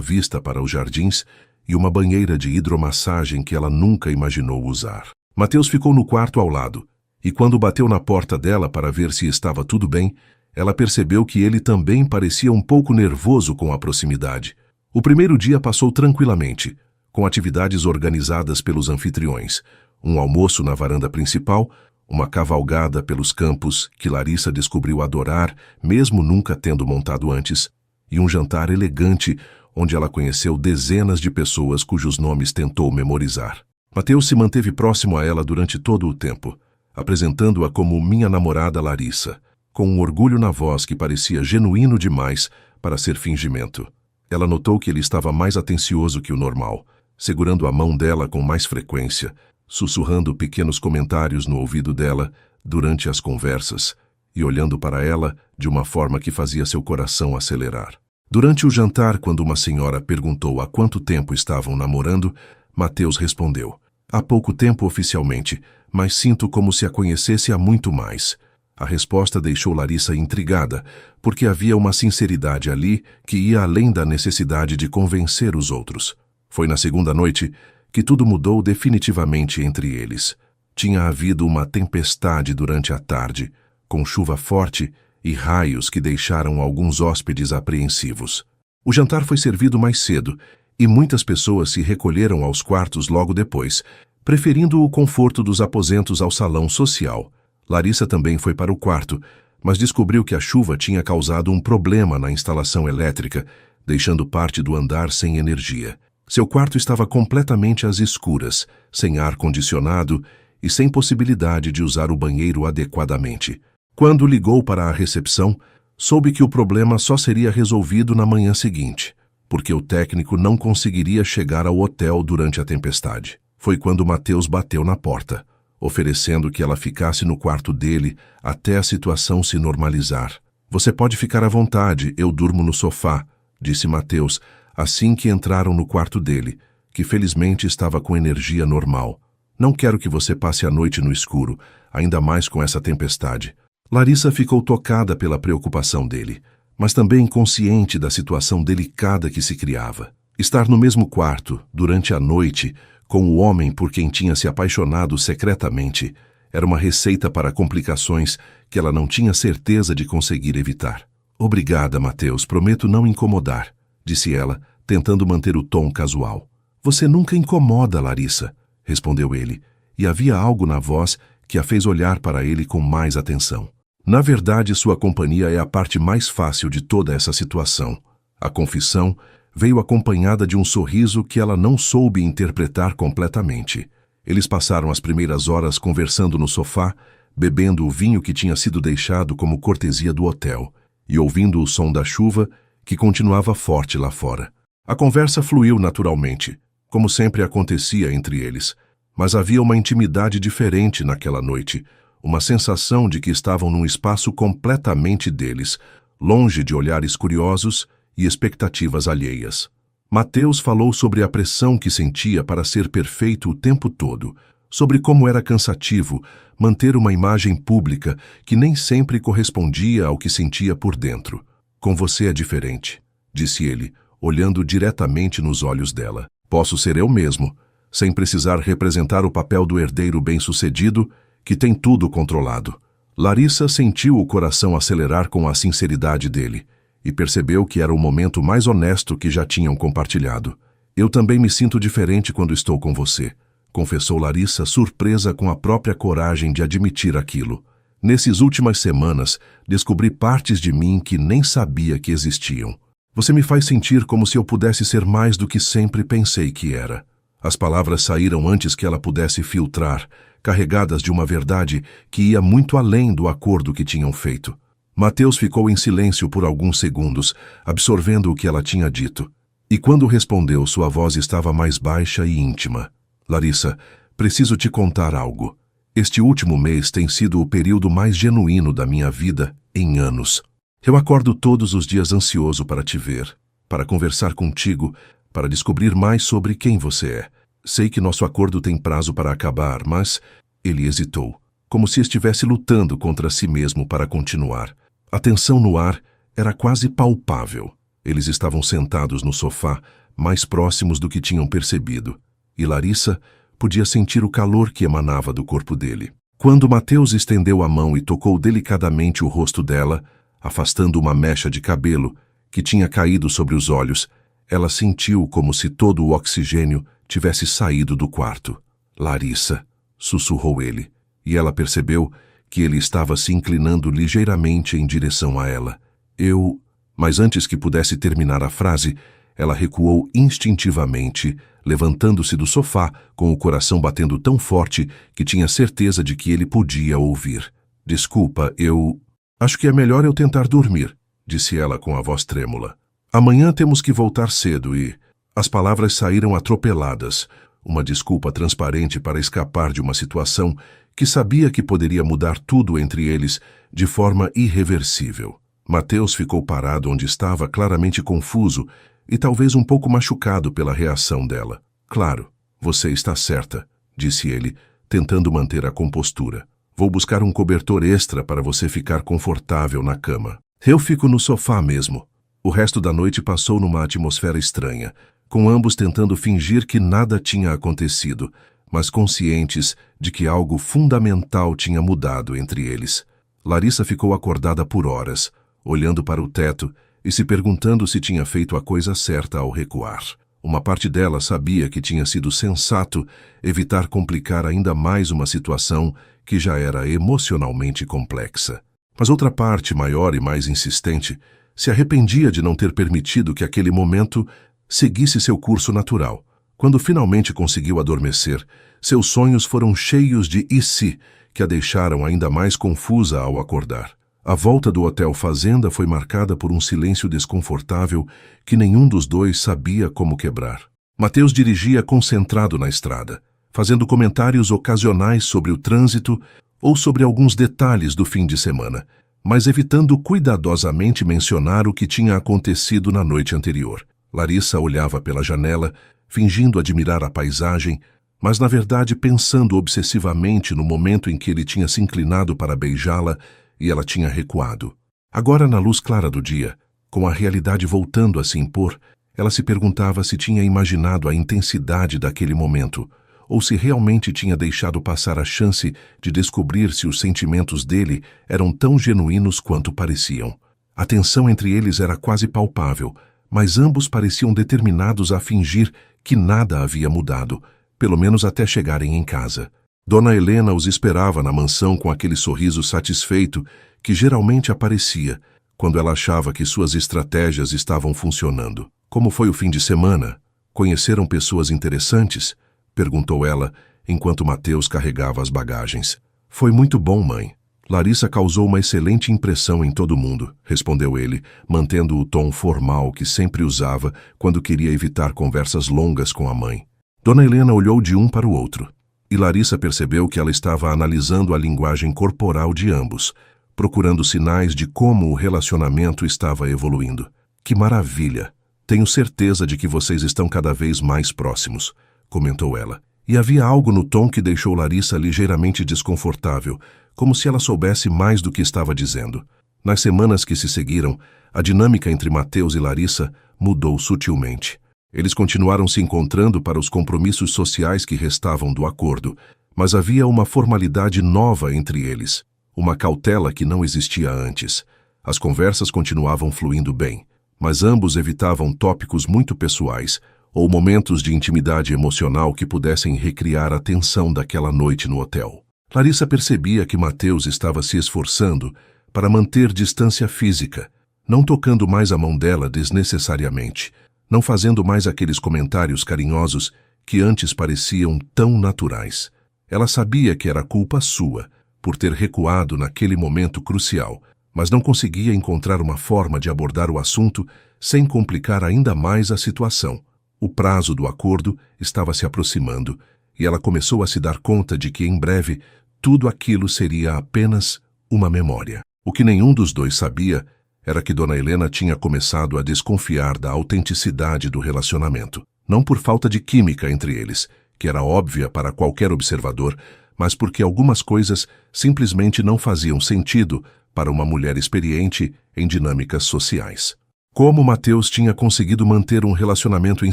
vista para os jardins e uma banheira de hidromassagem que ela nunca imaginou usar. Mateus ficou no quarto ao lado, e quando bateu na porta dela para ver se estava tudo bem, ela percebeu que ele também parecia um pouco nervoso com a proximidade. O primeiro dia passou tranquilamente, com atividades organizadas pelos anfitriões, um almoço na varanda principal, uma cavalgada pelos campos que Larissa descobriu adorar, mesmo nunca tendo montado antes, e um jantar elegante onde ela conheceu dezenas de pessoas cujos nomes tentou memorizar. Mateus se manteve próximo a ela durante todo o tempo, apresentando-a como minha namorada Larissa, com um orgulho na voz que parecia genuíno demais para ser fingimento. Ela notou que ele estava mais atencioso que o normal, segurando a mão dela com mais frequência, sussurrando pequenos comentários no ouvido dela durante as conversas e olhando para ela de uma forma que fazia seu coração acelerar. Durante o jantar, quando uma senhora perguntou há quanto tempo estavam namorando, Mateus respondeu: "Há pouco tempo oficialmente, mas sinto como se a conhecesse há muito mais." A resposta deixou Larissa intrigada, porque havia uma sinceridade ali que ia além da necessidade de convencer os outros. Foi na segunda noite que tudo mudou definitivamente entre eles. Tinha havido uma tempestade durante a tarde, com chuva forte e raios que deixaram alguns hóspedes apreensivos. O jantar foi servido mais cedo e muitas pessoas se recolheram aos quartos logo depois, preferindo o conforto dos aposentos ao salão social. Larissa também foi para o quarto, mas descobriu que a chuva tinha causado um problema na instalação elétrica, deixando parte do andar sem energia. Seu quarto estava completamente às escuras, sem ar-condicionado e sem possibilidade de usar o banheiro adequadamente. Quando ligou para a recepção, soube que o problema só seria resolvido na manhã seguinte, porque o técnico não conseguiria chegar ao hotel durante a tempestade. Foi quando Mateus bateu na porta, oferecendo que ela ficasse no quarto dele até a situação se normalizar. "Você pode ficar à vontade, eu durmo no sofá", disse Mateus, assim que entraram no quarto dele, que felizmente estava com energia normal. "Não quero que você passe a noite no escuro, ainda mais com essa tempestade." Larissa ficou tocada pela preocupação dele, mas também consciente da situação delicada que se criava. Estar no mesmo quarto, durante a noite, com o homem por quem tinha se apaixonado secretamente, era uma receita para complicações que ela não tinha certeza de conseguir evitar. "Obrigada, Mateus, prometo não incomodar", disse ela, tentando manter o tom casual. "Você nunca incomoda, Larissa", respondeu ele, e havia algo na voz que a fez olhar para ele com mais atenção. "Na verdade, sua companhia é a parte mais fácil de toda essa situação." A confissão veio acompanhada de um sorriso que ela não soube interpretar completamente. Eles passaram as primeiras horas conversando no sofá, bebendo o vinho que tinha sido deixado como cortesia do hotel, e ouvindo o som da chuva que continuava forte lá fora. A conversa fluiu naturalmente, como sempre acontecia entre eles, mas havia uma intimidade diferente naquela noite, uma sensação de que estavam num espaço completamente deles, longe de olhares curiosos e expectativas alheias. Mateus falou sobre a pressão que sentia para ser perfeito o tempo todo, sobre como era cansativo manter uma imagem pública que nem sempre correspondia ao que sentia por dentro. "Com você é diferente", disse ele, olhando diretamente nos olhos dela. "Posso ser eu mesmo, sem precisar representar o papel do herdeiro bem-sucedido que tem tudo controlado." Larissa sentiu o coração acelerar com a sinceridade dele e percebeu que era o momento mais honesto que já tinham compartilhado. "Eu também me sinto diferente quando estou com você", confessou Larissa, surpresa com a própria coragem de admitir aquilo. "Nessas últimas semanas, descobri partes de mim que nem sabia que existiam. Você me faz sentir como se eu pudesse ser mais do que sempre pensei que era." As palavras saíram antes que ela pudesse filtrar, carregadas de uma verdade que ia muito além do acordo que tinham feito. Mateus ficou em silêncio por alguns segundos, absorvendo o que ela tinha dito. E quando respondeu, sua voz estava mais baixa e íntima. "Larissa, preciso te contar algo. Este último mês tem sido o período mais genuíno da minha vida em anos. Eu acordo todos os dias ansioso para te ver, para conversar contigo, para descobrir mais sobre quem você é. Sei que nosso acordo tem prazo para acabar, mas..." Ele hesitou, como se estivesse lutando contra si mesmo para continuar. A tensão no ar era quase palpável. Eles estavam sentados no sofá, mais próximos do que tinham percebido, e Larissa podia sentir o calor que emanava do corpo dele. Quando Mateus estendeu a mão e tocou delicadamente o rosto dela, afastando uma mecha de cabelo que tinha caído sobre os olhos, ela sentiu como se todo o oxigênio tivesse saído do quarto. "Larissa", sussurrou ele, e ela percebeu que ele estava se inclinando ligeiramente em direção a ela. "Eu..." Mas antes que pudesse terminar a frase, ela recuou instintivamente, levantando-se do sofá, com o coração batendo tão forte que tinha certeza de que ele podia ouvir. "Desculpa, eu... acho que é melhor eu tentar dormir", disse ela com a voz trêmula. "Amanhã temos que voltar cedo e..." As palavras saíram atropeladas, uma desculpa transparente para escapar de uma situação que sabia que poderia mudar tudo entre eles de forma irreversível. Mateus ficou parado onde estava, claramente confuso e talvez um pouco machucado pela reação dela. "Claro, você está certa", disse ele, tentando manter a compostura. "Vou buscar um cobertor extra para você ficar confortável na cama. Eu fico no sofá mesmo." O resto da noite passou numa atmosfera estranha, com ambos tentando fingir que nada tinha acontecido, mas conscientes de que algo fundamental tinha mudado entre eles. Larissa ficou acordada por horas, olhando para o teto e se perguntando se tinha feito a coisa certa ao recuar. Uma parte dela sabia que tinha sido sensato evitar complicar ainda mais uma situação que já era emocionalmente complexa. Mas outra parte, maior e mais insistente, se arrependia de não ter permitido que aquele momento seguisse seu curso natural. Quando finalmente conseguiu adormecer, seus sonhos foram cheios de "e se", que a deixaram ainda mais confusa ao acordar. A volta do Hotel Fazenda foi marcada por um silêncio desconfortável que nenhum dos dois sabia como quebrar. Mateus dirigia concentrado na estrada, fazendo comentários ocasionais sobre o trânsito ou sobre alguns detalhes do fim de semana, mas evitando cuidadosamente mencionar o que tinha acontecido na noite anterior. Larissa olhava pela janela, fingindo admirar a paisagem, mas na verdade pensando obsessivamente no momento em que ele tinha se inclinado para beijá-la e ela tinha recuado. Agora, na luz clara do dia, com a realidade voltando a se impor, ela se perguntava se tinha imaginado a intensidade daquele momento, ou se realmente tinha deixado passar a chance de descobrir se os sentimentos dele eram tão genuínos quanto pareciam. A tensão entre eles era quase palpável, mas ambos pareciam determinados a fingir que nada havia mudado, pelo menos até chegarem em casa. Dona Helena os esperava na mansão com aquele sorriso satisfeito que geralmente aparecia quando ela achava que suas estratégias estavam funcionando. "Como foi o fim de semana? Conheceram pessoas interessantes?" perguntou ela, enquanto Mateus carregava as bagagens. "Foi muito bom, mãe. Larissa causou uma excelente impressão em todo mundo", respondeu ele, mantendo o tom formal que sempre usava quando queria evitar conversas longas com a mãe. Dona Helena olhou de um para o outro, e Larissa percebeu que ela estava analisando a linguagem corporal de ambos, procurando sinais de como o relacionamento estava evoluindo. "Que maravilha! Tenho certeza de que vocês estão cada vez mais próximos", comentou ela. E havia algo no tom que deixou Larissa ligeiramente desconfortável, como se ela soubesse mais do que estava dizendo. Nas semanas que se seguiram, a dinâmica entre Mateus e Larissa mudou sutilmente. Eles continuaram se encontrando para os compromissos sociais que restavam do acordo, mas havia uma formalidade nova entre eles, uma cautela que não existia antes. As conversas continuavam fluindo bem, mas ambos evitavam tópicos muito pessoais ou momentos de intimidade emocional que pudessem recriar a tensão daquela noite no hotel. Larissa percebia que Mateus estava se esforçando para manter distância física, não tocando mais a mão dela desnecessariamente, não fazendo mais aqueles comentários carinhosos que antes pareciam tão naturais. Ela sabia que era culpa sua, por ter recuado naquele momento crucial, mas não conseguia encontrar uma forma de abordar o assunto sem complicar ainda mais a situação. O prazo do acordo estava se aproximando, e ela começou a se dar conta de que, em breve, tudo aquilo seria apenas uma memória. O que nenhum dos dois sabia era que Dona Helena tinha começado a desconfiar da autenticidade do relacionamento. Não por falta de química entre eles, que era óbvia para qualquer observador, mas porque algumas coisas simplesmente não faziam sentido para uma mulher experiente em dinâmicas sociais. Como Mateus tinha conseguido manter um relacionamento em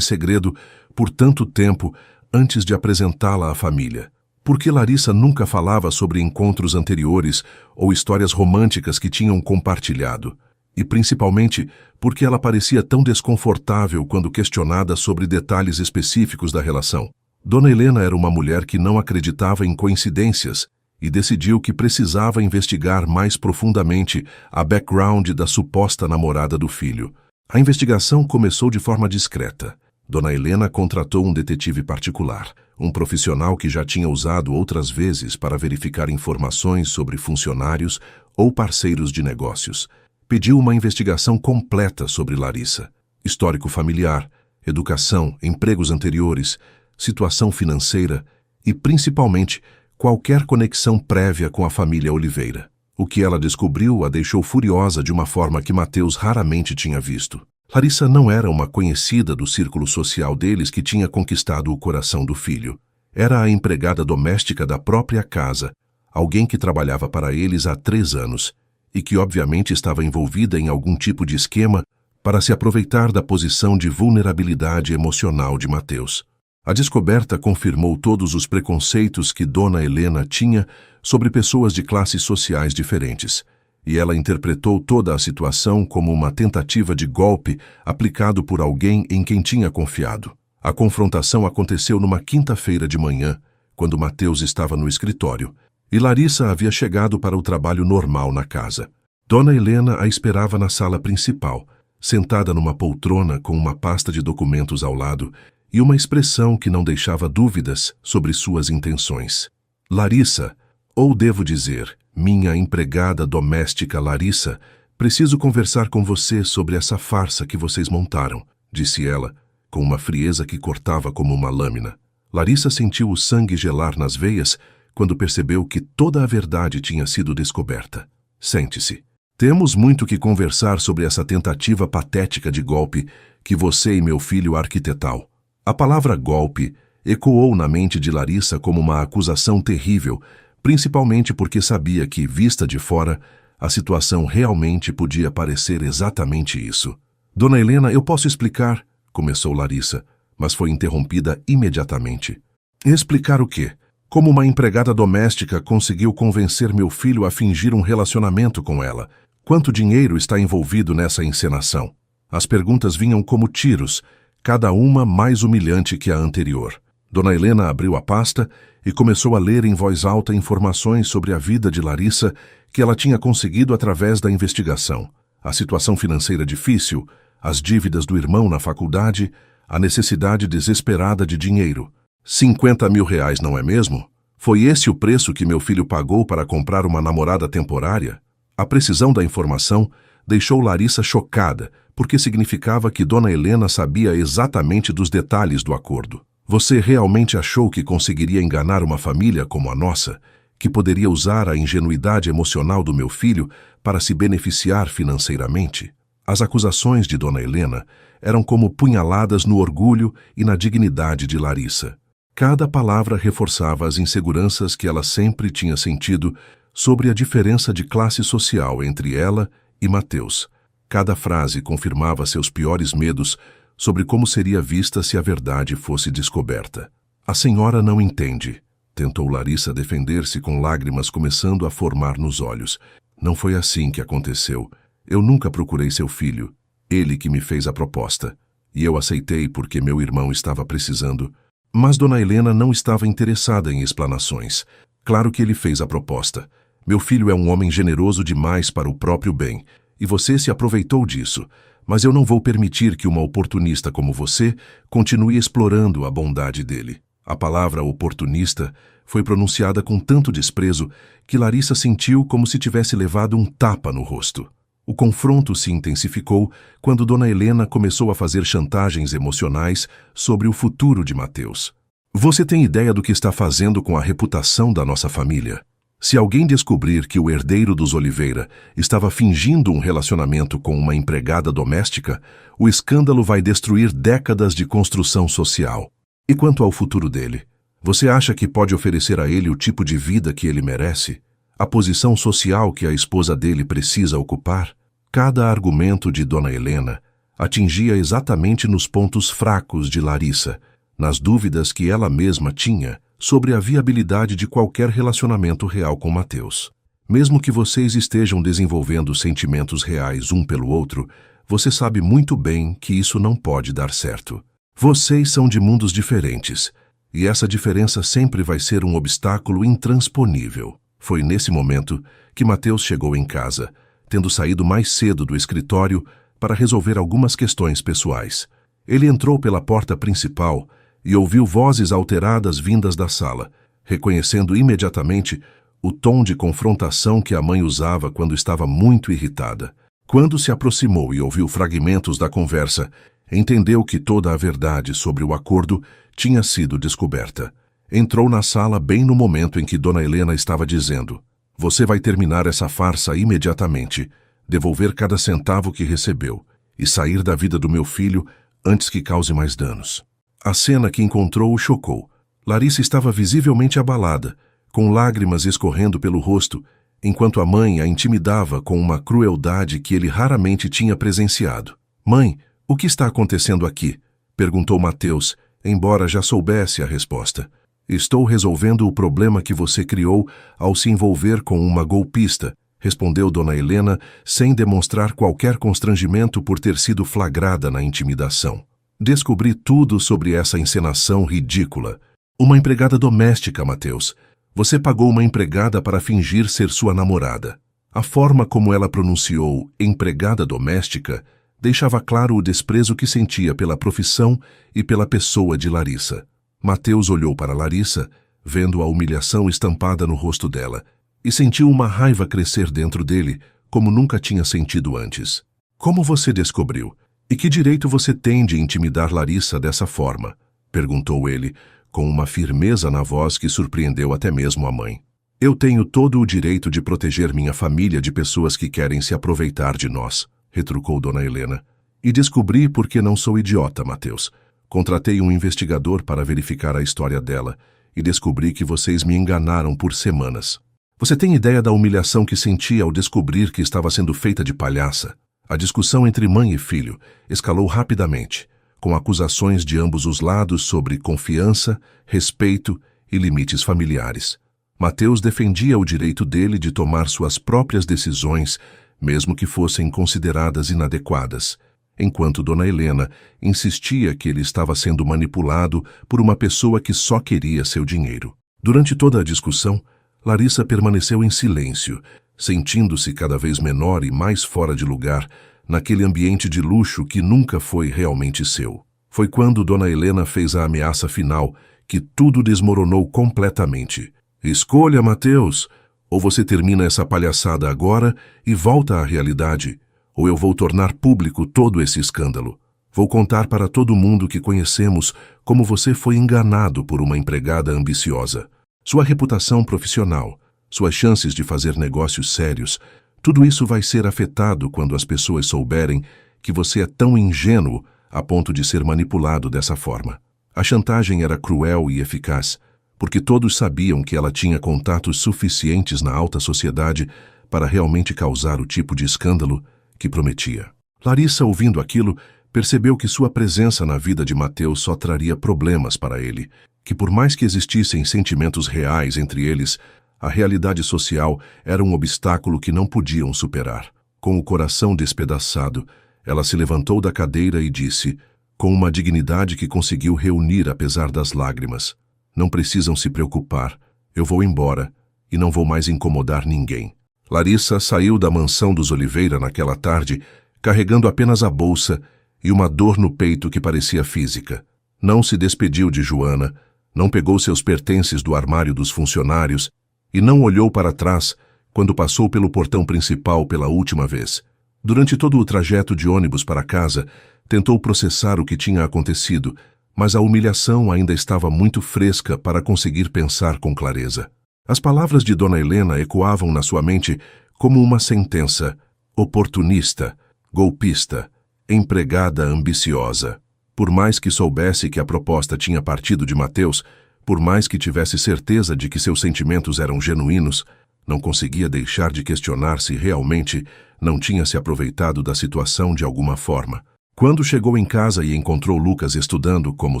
segredo por tanto tempo antes de apresentá-la à família? Por que Larissa nunca falava sobre encontros anteriores ou histórias românticas que tinham compartilhado? E, principalmente, porque ela parecia tão desconfortável quando questionada sobre detalhes específicos da relação. Dona Helena era uma mulher que não acreditava em coincidências e decidiu que precisava investigar mais profundamente a background da suposta namorada do filho. A investigação começou de forma discreta. Dona Helena contratou um detetive particular, um profissional que já tinha usado outras vezes para verificar informações sobre funcionários ou parceiros de negócios. Pediu uma investigação completa sobre Larissa: histórico familiar, educação, empregos anteriores, situação financeira e, principalmente, qualquer conexão prévia com a família Oliveira. O que ela descobriu a deixou furiosa de uma forma que Mateus raramente tinha visto. Larissa não era uma conhecida do círculo social deles que tinha conquistado o coração do filho. Era a empregada doméstica da própria casa, alguém que trabalhava para eles há 3 anos e que obviamente estava envolvida em algum tipo de esquema para se aproveitar da posição de vulnerabilidade emocional de Mateus. A descoberta confirmou todos os preconceitos que Dona Helena tinha sobre pessoas de classes sociais diferentes, e ela interpretou toda a situação como uma tentativa de golpe aplicado por alguém em quem tinha confiado. A confrontação aconteceu numa quinta-feira de manhã, quando Mateus estava no escritório, e Larissa havia chegado para o trabalho normal na casa. Dona Helena a esperava na sala principal, sentada numa poltrona com uma pasta de documentos ao lado e uma expressão que não deixava dúvidas sobre suas intenções. Larissa, ou devo dizer, minha empregada doméstica Larissa, preciso conversar com você sobre essa farsa que vocês montaram, disse ela, com uma frieza que cortava como uma lâmina. Larissa sentiu o sangue gelar nas veias quando percebeu que toda a verdade tinha sido descoberta. Sente-se. Temos muito que conversar sobre essa tentativa patética de golpe que você e meu filho arquitetal. A palavra golpe ecoou na mente de Larissa como uma acusação terrível, principalmente porque sabia que, vista de fora, a situação realmente podia parecer exatamente isso. Dona Helena, eu posso explicar, começou Larissa, mas foi interrompida imediatamente. Explicar o quê? Como uma empregada doméstica conseguiu convencer meu filho a fingir um relacionamento com ela? Quanto dinheiro está envolvido nessa encenação? As perguntas vinham como tiros, cada uma mais humilhante que a anterior. Dona Helena abriu a pasta e começou a ler em voz alta informações sobre a vida de Larissa que ela tinha conseguido através da investigação. A situação financeira difícil, as dívidas do irmão na faculdade, a necessidade desesperada de dinheiro. 50 mil reais, não é mesmo? Foi esse o preço que meu filho pagou para comprar uma namorada temporária? A precisão da informação deixou Larissa chocada, porque significava que Dona Helena sabia exatamente dos detalhes do acordo. Você realmente achou que conseguiria enganar uma família como a nossa, que poderia usar a ingenuidade emocional do meu filho para se beneficiar financeiramente? As acusações de Dona Helena eram como punhaladas no orgulho e na dignidade de Larissa. Cada palavra reforçava as inseguranças que ela sempre tinha sentido sobre a diferença de classe social entre ela e Mateus. Cada frase confirmava seus piores medos sobre como seria vista se a verdade fosse descoberta. A senhora não entende, tentou Larissa defender-se com lágrimas começando a formar nos olhos. Não foi assim que aconteceu. Eu nunca procurei seu filho. Ele que me fez a proposta. E eu aceitei porque meu irmão estava precisando. Mas Dona Helena não estava interessada em explanações. Claro que ele fez a proposta. Meu filho é um homem generoso demais para o próprio bem, e você se aproveitou disso. Mas eu não vou permitir que uma oportunista como você continue explorando a bondade dele. A palavra oportunista foi pronunciada com tanto desprezo que Larissa sentiu como se tivesse levado um tapa no rosto. O confronto se intensificou quando Dona Helena começou a fazer chantagens emocionais sobre o futuro de Mateus. Você tem ideia do que está fazendo com a reputação da nossa família? Se alguém descobrir que o herdeiro dos Oliveira estava fingindo um relacionamento com uma empregada doméstica, o escândalo vai destruir décadas de construção social. E quanto ao futuro dele? Você acha que pode oferecer a ele o tipo de vida que ele merece? A posição social que a esposa dele precisa ocupar? Cada argumento de Dona Helena atingia exatamente nos pontos fracos de Larissa, nas dúvidas que ela mesma tinha sobre a viabilidade de qualquer relacionamento real com Mateus. Mesmo que vocês estejam desenvolvendo sentimentos reais um pelo outro, você sabe muito bem que isso não pode dar certo. Vocês são de mundos diferentes, e essa diferença sempre vai ser um obstáculo intransponível. Foi nesse momento que Mateus chegou em casa, tendo saído mais cedo do escritório para resolver algumas questões pessoais. Ele entrou pela porta principal e ouviu vozes alteradas vindas da sala, reconhecendo imediatamente o tom de confrontação que a mãe usava quando estava muito irritada. Quando se aproximou e ouviu fragmentos da conversa, entendeu que toda a verdade sobre o acordo tinha sido descoberta. Entrou na sala bem no momento em que Dona Helena estava dizendo: "Você vai terminar essa farsa imediatamente, devolver cada centavo que recebeu e sair da vida do meu filho antes que cause mais danos." A cena que encontrou o chocou. Larissa estava visivelmente abalada, com lágrimas escorrendo pelo rosto, enquanto a mãe a intimidava com uma crueldade que ele raramente tinha presenciado. "Mãe, o que está acontecendo aqui?" perguntou Mateus, embora já soubesse a resposta. Estou resolvendo o problema que você criou ao se envolver com uma golpista, respondeu Dona Helena, sem demonstrar qualquer constrangimento por ter sido flagrada na intimidação. Descobri tudo sobre essa encenação ridícula. Uma empregada doméstica, Mateus. Você pagou uma empregada para fingir ser sua namorada. A forma como ela pronunciou empregada doméstica deixava claro o desprezo que sentia pela profissão e pela pessoa de Larissa. Mateus olhou para Larissa, vendo a humilhação estampada no rosto dela, e sentiu uma raiva crescer dentro dele, como nunca tinha sentido antes. Como você descobriu? E que direito você tem de intimidar Larissa dessa forma? Perguntou ele, com uma firmeza na voz que surpreendeu até mesmo a mãe. Eu tenho todo o direito de proteger minha família de pessoas que querem se aproveitar de nós, retrucou Dona Helena. E descobri porque não sou idiota, Mateus. Contratei um investigador para verificar a história dela e descobri que vocês me enganaram por semanas. Você tem ideia da humilhação que senti ao descobrir que estava sendo feita de palhaça? A discussão entre mãe e filho escalou rapidamente, com acusações de ambos os lados sobre confiança, respeito e limites familiares. Mateus defendia o direito dele de tomar suas próprias decisões, mesmo que fossem consideradas inadequadas, enquanto Dona Helena insistia que ele estava sendo manipulado por uma pessoa que só queria seu dinheiro. Durante toda a discussão, Larissa permaneceu em silêncio, sentindo-se cada vez menor e mais fora de lugar naquele ambiente de luxo que nunca foi realmente seu. Foi quando Dona Helena fez a ameaça final que tudo desmoronou completamente. Escolha, Mateus, ou você termina essa palhaçada agora e volta à realidade, ou eu vou tornar público todo esse escândalo. Vou contar para todo mundo que conhecemos como você foi enganado por uma empregada ambiciosa. Sua reputação profissional, suas chances de fazer negócios sérios, tudo isso vai ser afetado quando as pessoas souberem que você é tão ingênuo a ponto de ser manipulado dessa forma. A chantagem era cruel e eficaz, porque todos sabiam que ela tinha contatos suficientes na alta sociedade para realmente causar o tipo de escândalo que prometia. Larissa, ouvindo aquilo, percebeu que sua presença na vida de Mateus só traria problemas para ele, que por mais que existissem sentimentos reais entre eles, a realidade social era um obstáculo que não podiam superar. Com o coração despedaçado, ela se levantou da cadeira e disse, com uma dignidade que conseguiu reunir apesar das lágrimas, não precisam se preocupar, eu vou embora e não vou mais incomodar ninguém. Larissa saiu da mansão dos Oliveira naquela tarde, carregando apenas a bolsa e uma dor no peito que parecia física. Não se despediu de Joana, não pegou seus pertences do armário dos funcionários e não olhou para trás quando passou pelo portão principal pela última vez. Durante todo o trajeto de ônibus para casa, tentou processar o que tinha acontecido, mas a humilhação ainda estava muito fresca para conseguir pensar com clareza. As palavras de Dona Helena ecoavam na sua mente como uma sentença: oportunista, golpista, empregada ambiciosa. Por mais que soubesse que a proposta tinha partido de Mateus, por mais que tivesse certeza de que seus sentimentos eram genuínos, não conseguia deixar de questionar se realmente não tinha se aproveitado da situação de alguma forma. Quando chegou em casa e encontrou Lucas estudando, como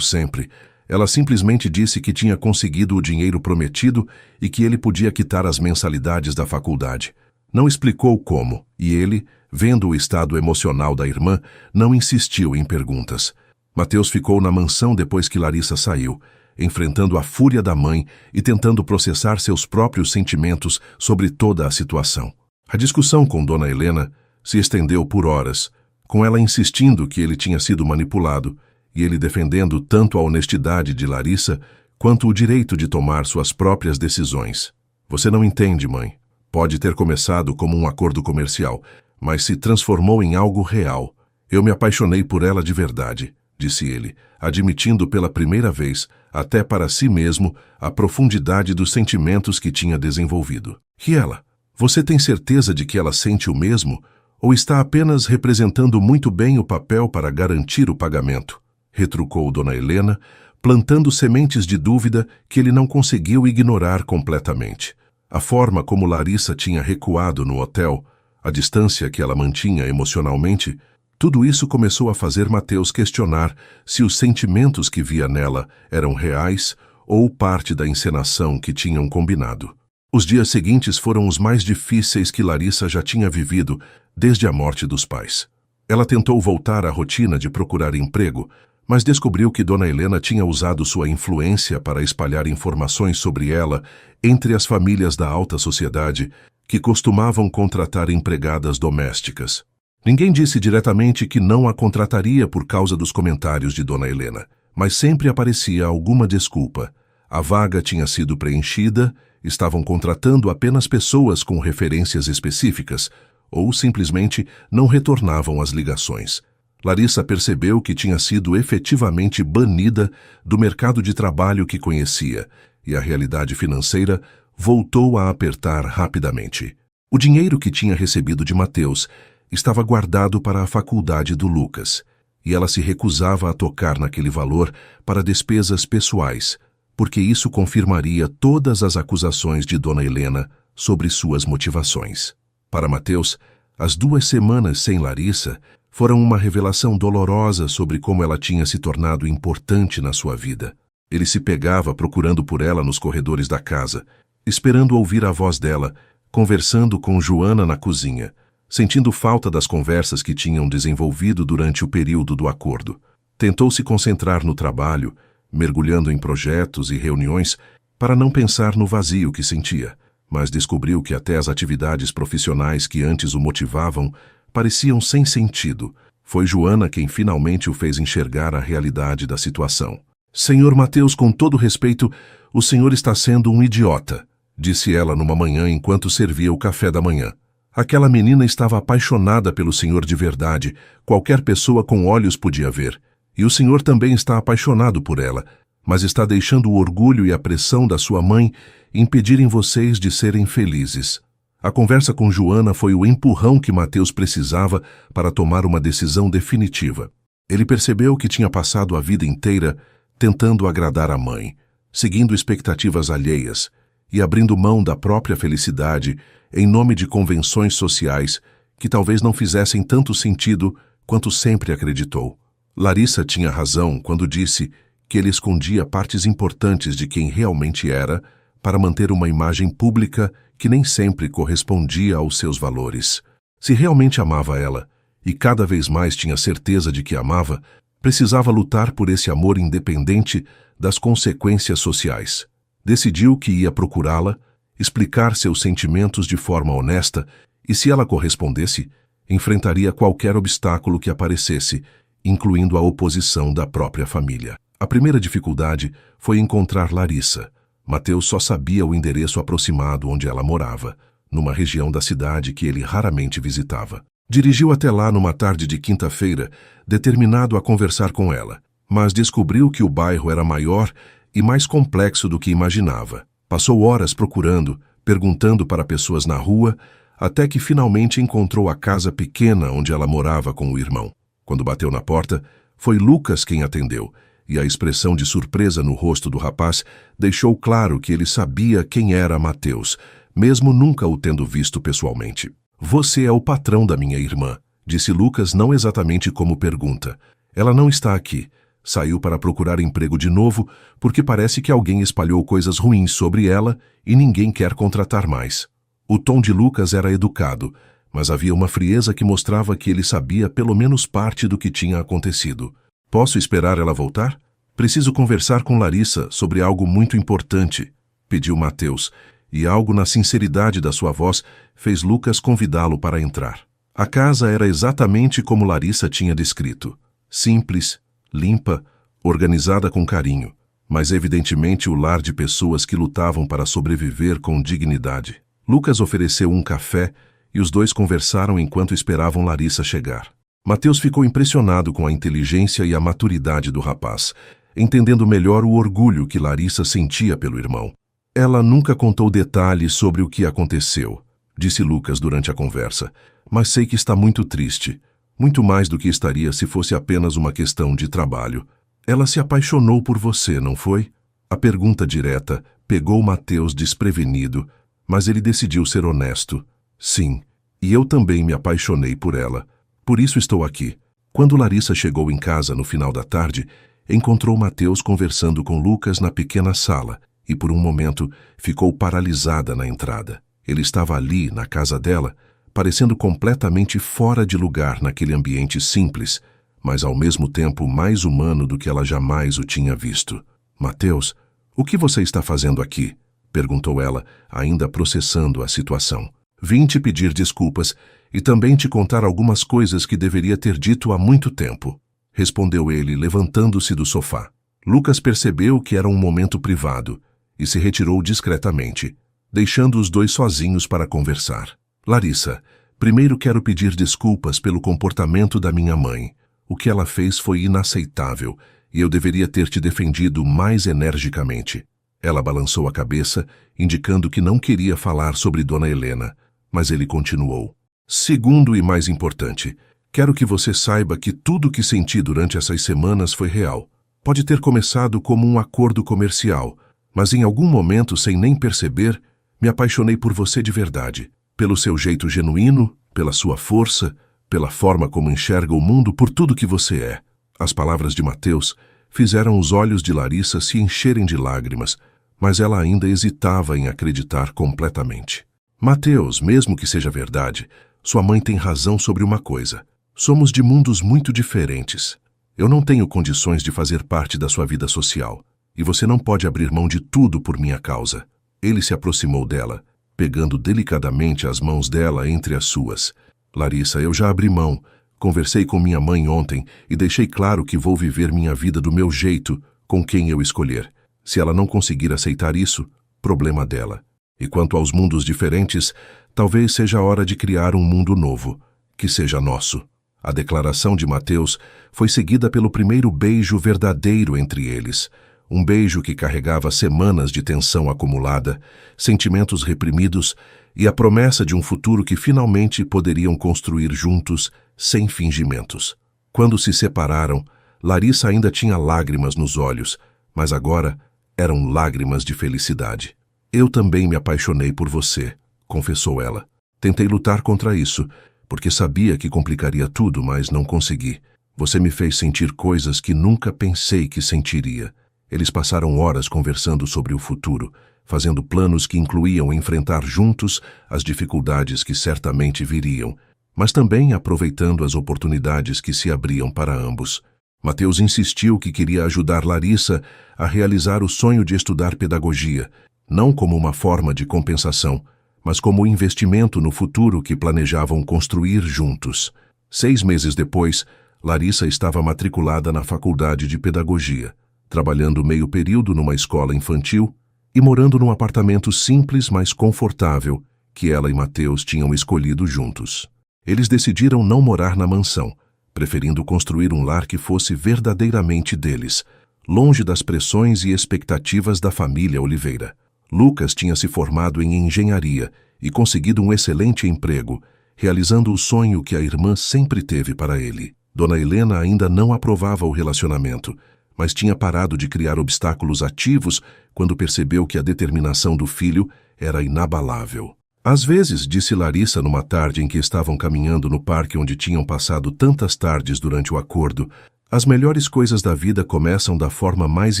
sempre, ela simplesmente disse que tinha conseguido o dinheiro prometido e que ele podia quitar as mensalidades da faculdade. Não explicou como, e ele, vendo o estado emocional da irmã, não insistiu em perguntas. Mateus ficou na mansão depois que Larissa saiu, enfrentando a fúria da mãe e tentando processar seus próprios sentimentos sobre toda a situação. A discussão com Dona Helena se estendeu por horas, com ela insistindo que ele tinha sido manipulado, e ele defendendo tanto a honestidade de Larissa quanto o direito de tomar suas próprias decisões. Você não entende, mãe. Pode ter começado como um acordo comercial, mas se transformou em algo real. Eu me apaixonei por ela de verdade, disse ele, admitindo pela primeira vez, até para si mesmo, a profundidade dos sentimentos que tinha desenvolvido. E ela? Você tem certeza de que ela sente o mesmo? Ou está apenas representando muito bem o papel para garantir o pagamento? Retrucou Dona Helena, plantando sementes de dúvida que ele não conseguiu ignorar completamente. A forma como Larissa tinha recuado no hotel, a distância que ela mantinha emocionalmente, Tudo isso começou a fazer Mateus questionar se os sentimentos que via nela eram reais ou parte da encenação que tinham combinado. Os dias seguintes foram os mais difíceis que Larissa já tinha vivido desde a morte dos pais. Ela tentou voltar à rotina de procurar emprego, mas descobriu que Dona Helena tinha usado sua influência para espalhar informações sobre ela entre as famílias da alta sociedade que costumavam contratar empregadas domésticas. Ninguém disse diretamente que não a contrataria por causa dos comentários de Dona Helena, mas sempre aparecia alguma desculpa. A vaga tinha sido preenchida, estavam contratando apenas pessoas com referências específicas, ou simplesmente não retornavam às ligações. Larissa percebeu que tinha sido efetivamente banida do mercado de trabalho que conhecia, e a realidade financeira voltou a apertar rapidamente. O dinheiro que tinha recebido de Mateus estava guardado para a faculdade do Lucas, e ela se recusava a tocar naquele valor para despesas pessoais, porque isso confirmaria todas as acusações de Dona Helena sobre suas motivações. Para Mateus, as 2 semanas sem Larissa foram uma revelação dolorosa sobre como ela tinha se tornado importante na sua vida. Ele se pegava procurando por ela nos corredores da casa, esperando ouvir a voz dela, conversando com Joana na cozinha, sentindo falta das conversas que tinham desenvolvido durante o período do acordo. Tentou se concentrar no trabalho, mergulhando em projetos e reuniões para não pensar no vazio que sentia, mas descobriu que até as atividades profissionais que antes o motivavam pareciam sem sentido. Foi Joana quem finalmente o fez enxergar a realidade da situação. "Senhor Mateus, com todo respeito, o senhor está sendo um idiota", disse ela numa manhã enquanto servia o café da manhã. Aquela menina estava apaixonada pelo senhor de verdade, qualquer pessoa com olhos podia ver. E o senhor também está apaixonado por ela, mas está deixando o orgulho e a pressão da sua mãe impedirem vocês de serem felizes. A conversa com Joana foi o empurrão que Mateus precisava para tomar uma decisão definitiva. Ele percebeu que tinha passado a vida inteira tentando agradar a mãe, seguindo expectativas alheias e abrindo mão da própria felicidade em nome de convenções sociais que talvez não fizessem tanto sentido quanto sempre acreditou. Larissa tinha razão quando disse que ele escondia partes importantes de quem realmente era para manter uma imagem pública que nem sempre correspondia aos seus valores. Se realmente amava ela, e cada vez mais tinha certeza de que amava, precisava lutar por esse amor independente das consequências sociais. Decidiu que ia procurá-la, explicar seus sentimentos de forma honesta e, se ela correspondesse, enfrentaria qualquer obstáculo que aparecesse, incluindo a oposição da própria família. A primeira dificuldade foi encontrar Larissa. Mateus só sabia o endereço aproximado onde ela morava, numa região da cidade que ele raramente visitava. Dirigiu até lá numa tarde de quinta-feira, determinado a conversar com ela, mas descobriu que o bairro era maior e mais complexo do que imaginava. Passou horas procurando, perguntando para pessoas na rua, até que finalmente encontrou a casa pequena onde ela morava com o irmão. Quando bateu na porta, foi Lucas quem atendeu, e a expressão de surpresa no rosto do rapaz deixou claro que ele sabia quem era Mateus, mesmo nunca o tendo visto pessoalmente. "Você é o patrão da minha irmã", disse Lucas não exatamente como pergunta. "Ela não está aqui. Saiu para procurar emprego de novo porque parece que alguém espalhou coisas ruins sobre ela e ninguém quer contratar mais." O tom de Lucas era educado, mas havia uma frieza que mostrava que ele sabia pelo menos parte do que tinha acontecido. "Posso esperar ela voltar? Preciso conversar com Larissa sobre algo muito importante", pediu Mateus, e algo na sinceridade da sua voz fez Lucas convidá-lo para entrar. A casa era exatamente como Larissa tinha descrito. Simples, limpa, organizada com carinho, mas evidentemente o lar de pessoas que lutavam para sobreviver com dignidade. Lucas ofereceu um café e os dois conversaram enquanto esperavam Larissa chegar. Mateus ficou impressionado com a inteligência e a maturidade do rapaz, entendendo melhor o orgulho que Larissa sentia pelo irmão. "Ela nunca contou detalhes sobre o que aconteceu", disse Lucas durante a conversa, "mas sei que está muito triste, muito mais do que estaria se fosse apenas uma questão de trabalho. Ela se apaixonou por você, não foi?" A pergunta direta pegou Mateus desprevenido, mas ele decidiu ser honesto. "Sim, e eu também me apaixonei por ela. Por isso estou aqui. Quando Larissa chegou em casa no final da tarde, encontrou Mateus conversando com Lucas na pequena sala e, por um momento, ficou paralisada na entrada. Ele estava ali, na casa dela, parecendo completamente fora de lugar naquele ambiente simples, mas ao mesmo tempo mais humano do que ela jamais o tinha visto. Mateus, o que você está fazendo aqui? Perguntou ela, ainda processando a situação. Vim te pedir desculpas e também te contar algumas coisas que deveria ter dito há muito tempo, respondeu ele, levantando-se do sofá. Lucas percebeu que era um momento privado e se retirou discretamente, deixando os dois sozinhos para conversar. Larissa, primeiro quero pedir desculpas pelo comportamento da minha mãe. O que ela fez foi inaceitável e eu deveria ter te defendido mais energicamente. Ela balançou a cabeça, indicando que não queria falar sobre Dona Helena, mas ele continuou. Segundo e mais importante, quero que você saiba que tudo o que senti durante essas semanas foi real. Pode ter começado como um acordo comercial, mas em algum momento, sem nem perceber, me apaixonei por você de verdade. Pelo seu jeito genuíno, pela sua força, pela forma como enxerga o mundo, por tudo que você é. As palavras de Mateus fizeram os olhos de Larissa se encherem de lágrimas, mas ela ainda hesitava em acreditar completamente. Mateus, mesmo que seja verdade, sua mãe tem razão sobre uma coisa. Somos de mundos muito diferentes. Eu não tenho condições de fazer parte da sua vida social, e você não pode abrir mão de tudo por minha causa. Ele se aproximou dela, pegando delicadamente as mãos dela entre as suas. Larissa, eu já abri mão. Conversei com minha mãe ontem e deixei claro que vou viver minha vida do meu jeito, com quem eu escolher. Se ela não conseguir aceitar isso, problema dela. E quanto aos mundos diferentes, talvez seja a hora de criar um mundo novo, que seja nosso. A declaração de Mateus foi seguida pelo primeiro beijo verdadeiro entre eles. Um beijo que carregava semanas de tensão acumulada, sentimentos reprimidos e a promessa de um futuro que finalmente poderiam construir juntos, sem fingimentos. Quando se separaram, Larissa ainda tinha lágrimas nos olhos, mas agora eram lágrimas de felicidade. Eu também me apaixonei por você, confessou ela. Tentei lutar contra isso, porque sabia que complicaria tudo, mas não consegui. Você me fez sentir coisas que nunca pensei que sentiria. Eles passaram horas conversando sobre o futuro, fazendo planos que incluíam enfrentar juntos as dificuldades que certamente viriam, mas também aproveitando as oportunidades que se abriam para ambos. Mateus insistiu que queria ajudar Larissa a realizar o sonho de estudar pedagogia, não como uma forma de compensação, mas como investimento no futuro que planejavam construir juntos. 6 meses depois, Larissa estava matriculada na faculdade de pedagogia, trabalhando meio período numa escola infantil e morando num apartamento simples, mas confortável, que ela e Mateus tinham escolhido juntos. Eles decidiram não morar na mansão, preferindo construir um lar que fosse verdadeiramente deles, longe das pressões e expectativas da família Oliveira. Lucas tinha se formado em engenharia e conseguido um excelente emprego, realizando o sonho que a irmã sempre teve para ele. Dona Helena ainda não aprovava o relacionamento, mas tinha parado de criar obstáculos ativos quando percebeu que a determinação do filho era inabalável. Às vezes, disse Larissa numa tarde em que estavam caminhando no parque onde tinham passado tantas tardes durante o acordo, as melhores coisas da vida começam da forma mais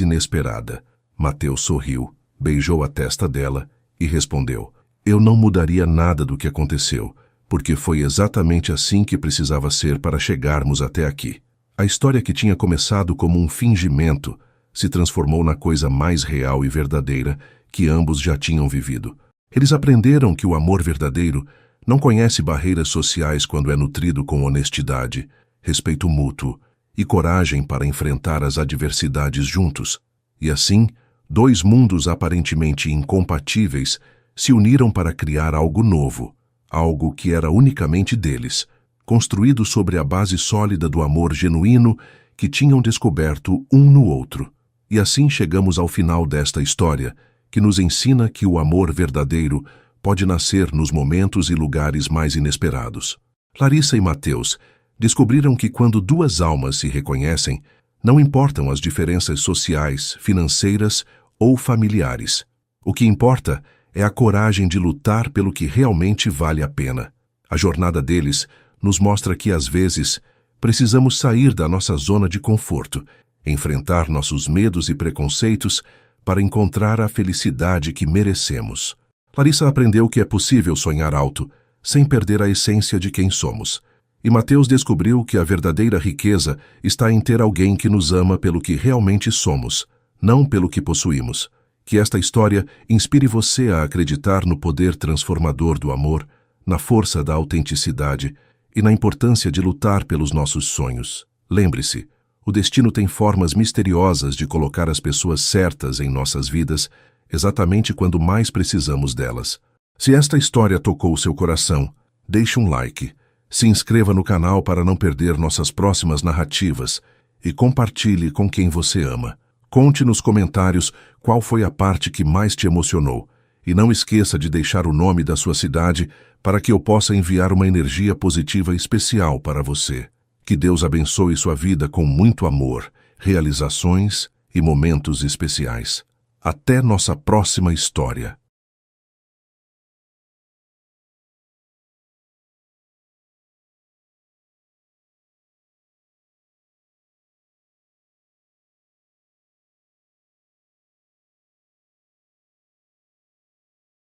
inesperada. Mateus sorriu, beijou a testa dela e respondeu: eu não mudaria nada do que aconteceu, porque foi exatamente assim que precisava ser para chegarmos até aqui. A história que tinha começado como um fingimento se transformou na coisa mais real e verdadeira que ambos já tinham vivido. Eles aprenderam que o amor verdadeiro não conhece barreiras sociais quando é nutrido com honestidade, respeito mútuo e coragem para enfrentar as adversidades juntos. E assim, 2 mundos aparentemente incompatíveis se uniram para criar algo novo, algo que era unicamente deles, construído sobre a base sólida do amor genuíno que tinham descoberto um no outro. E assim chegamos ao final desta história, que nos ensina que o amor verdadeiro pode nascer nos momentos e lugares mais inesperados. Larissa e Mateus descobriram que quando 2 almas se reconhecem, não importam as diferenças sociais, financeiras ou familiares. O que importa é a coragem de lutar pelo que realmente vale a pena. A jornada deles nos mostra que, às vezes, precisamos sair da nossa zona de conforto, enfrentar nossos medos e preconceitos para encontrar a felicidade que merecemos. Larissa aprendeu que é possível sonhar alto, sem perder a essência de quem somos. E Mateus descobriu que a verdadeira riqueza está em ter alguém que nos ama pelo que realmente somos, não pelo que possuímos. Que esta história inspire você a acreditar no poder transformador do amor, na força da autenticidade e na importância de lutar pelos nossos sonhos. Lembre-se, o destino tem formas misteriosas de colocar as pessoas certas em nossas vidas, exatamente quando mais precisamos delas. Se esta história tocou seu coração, deixe um like, se inscreva no canal para não perder nossas próximas narrativas e compartilhe com quem você ama. Conte nos comentários qual foi a parte que mais te emocionou e não esqueça de deixar o nome da sua cidade para que eu possa enviar uma energia positiva especial para você. Que Deus abençoe sua vida com muito amor, realizações e momentos especiais. Até nossa próxima história.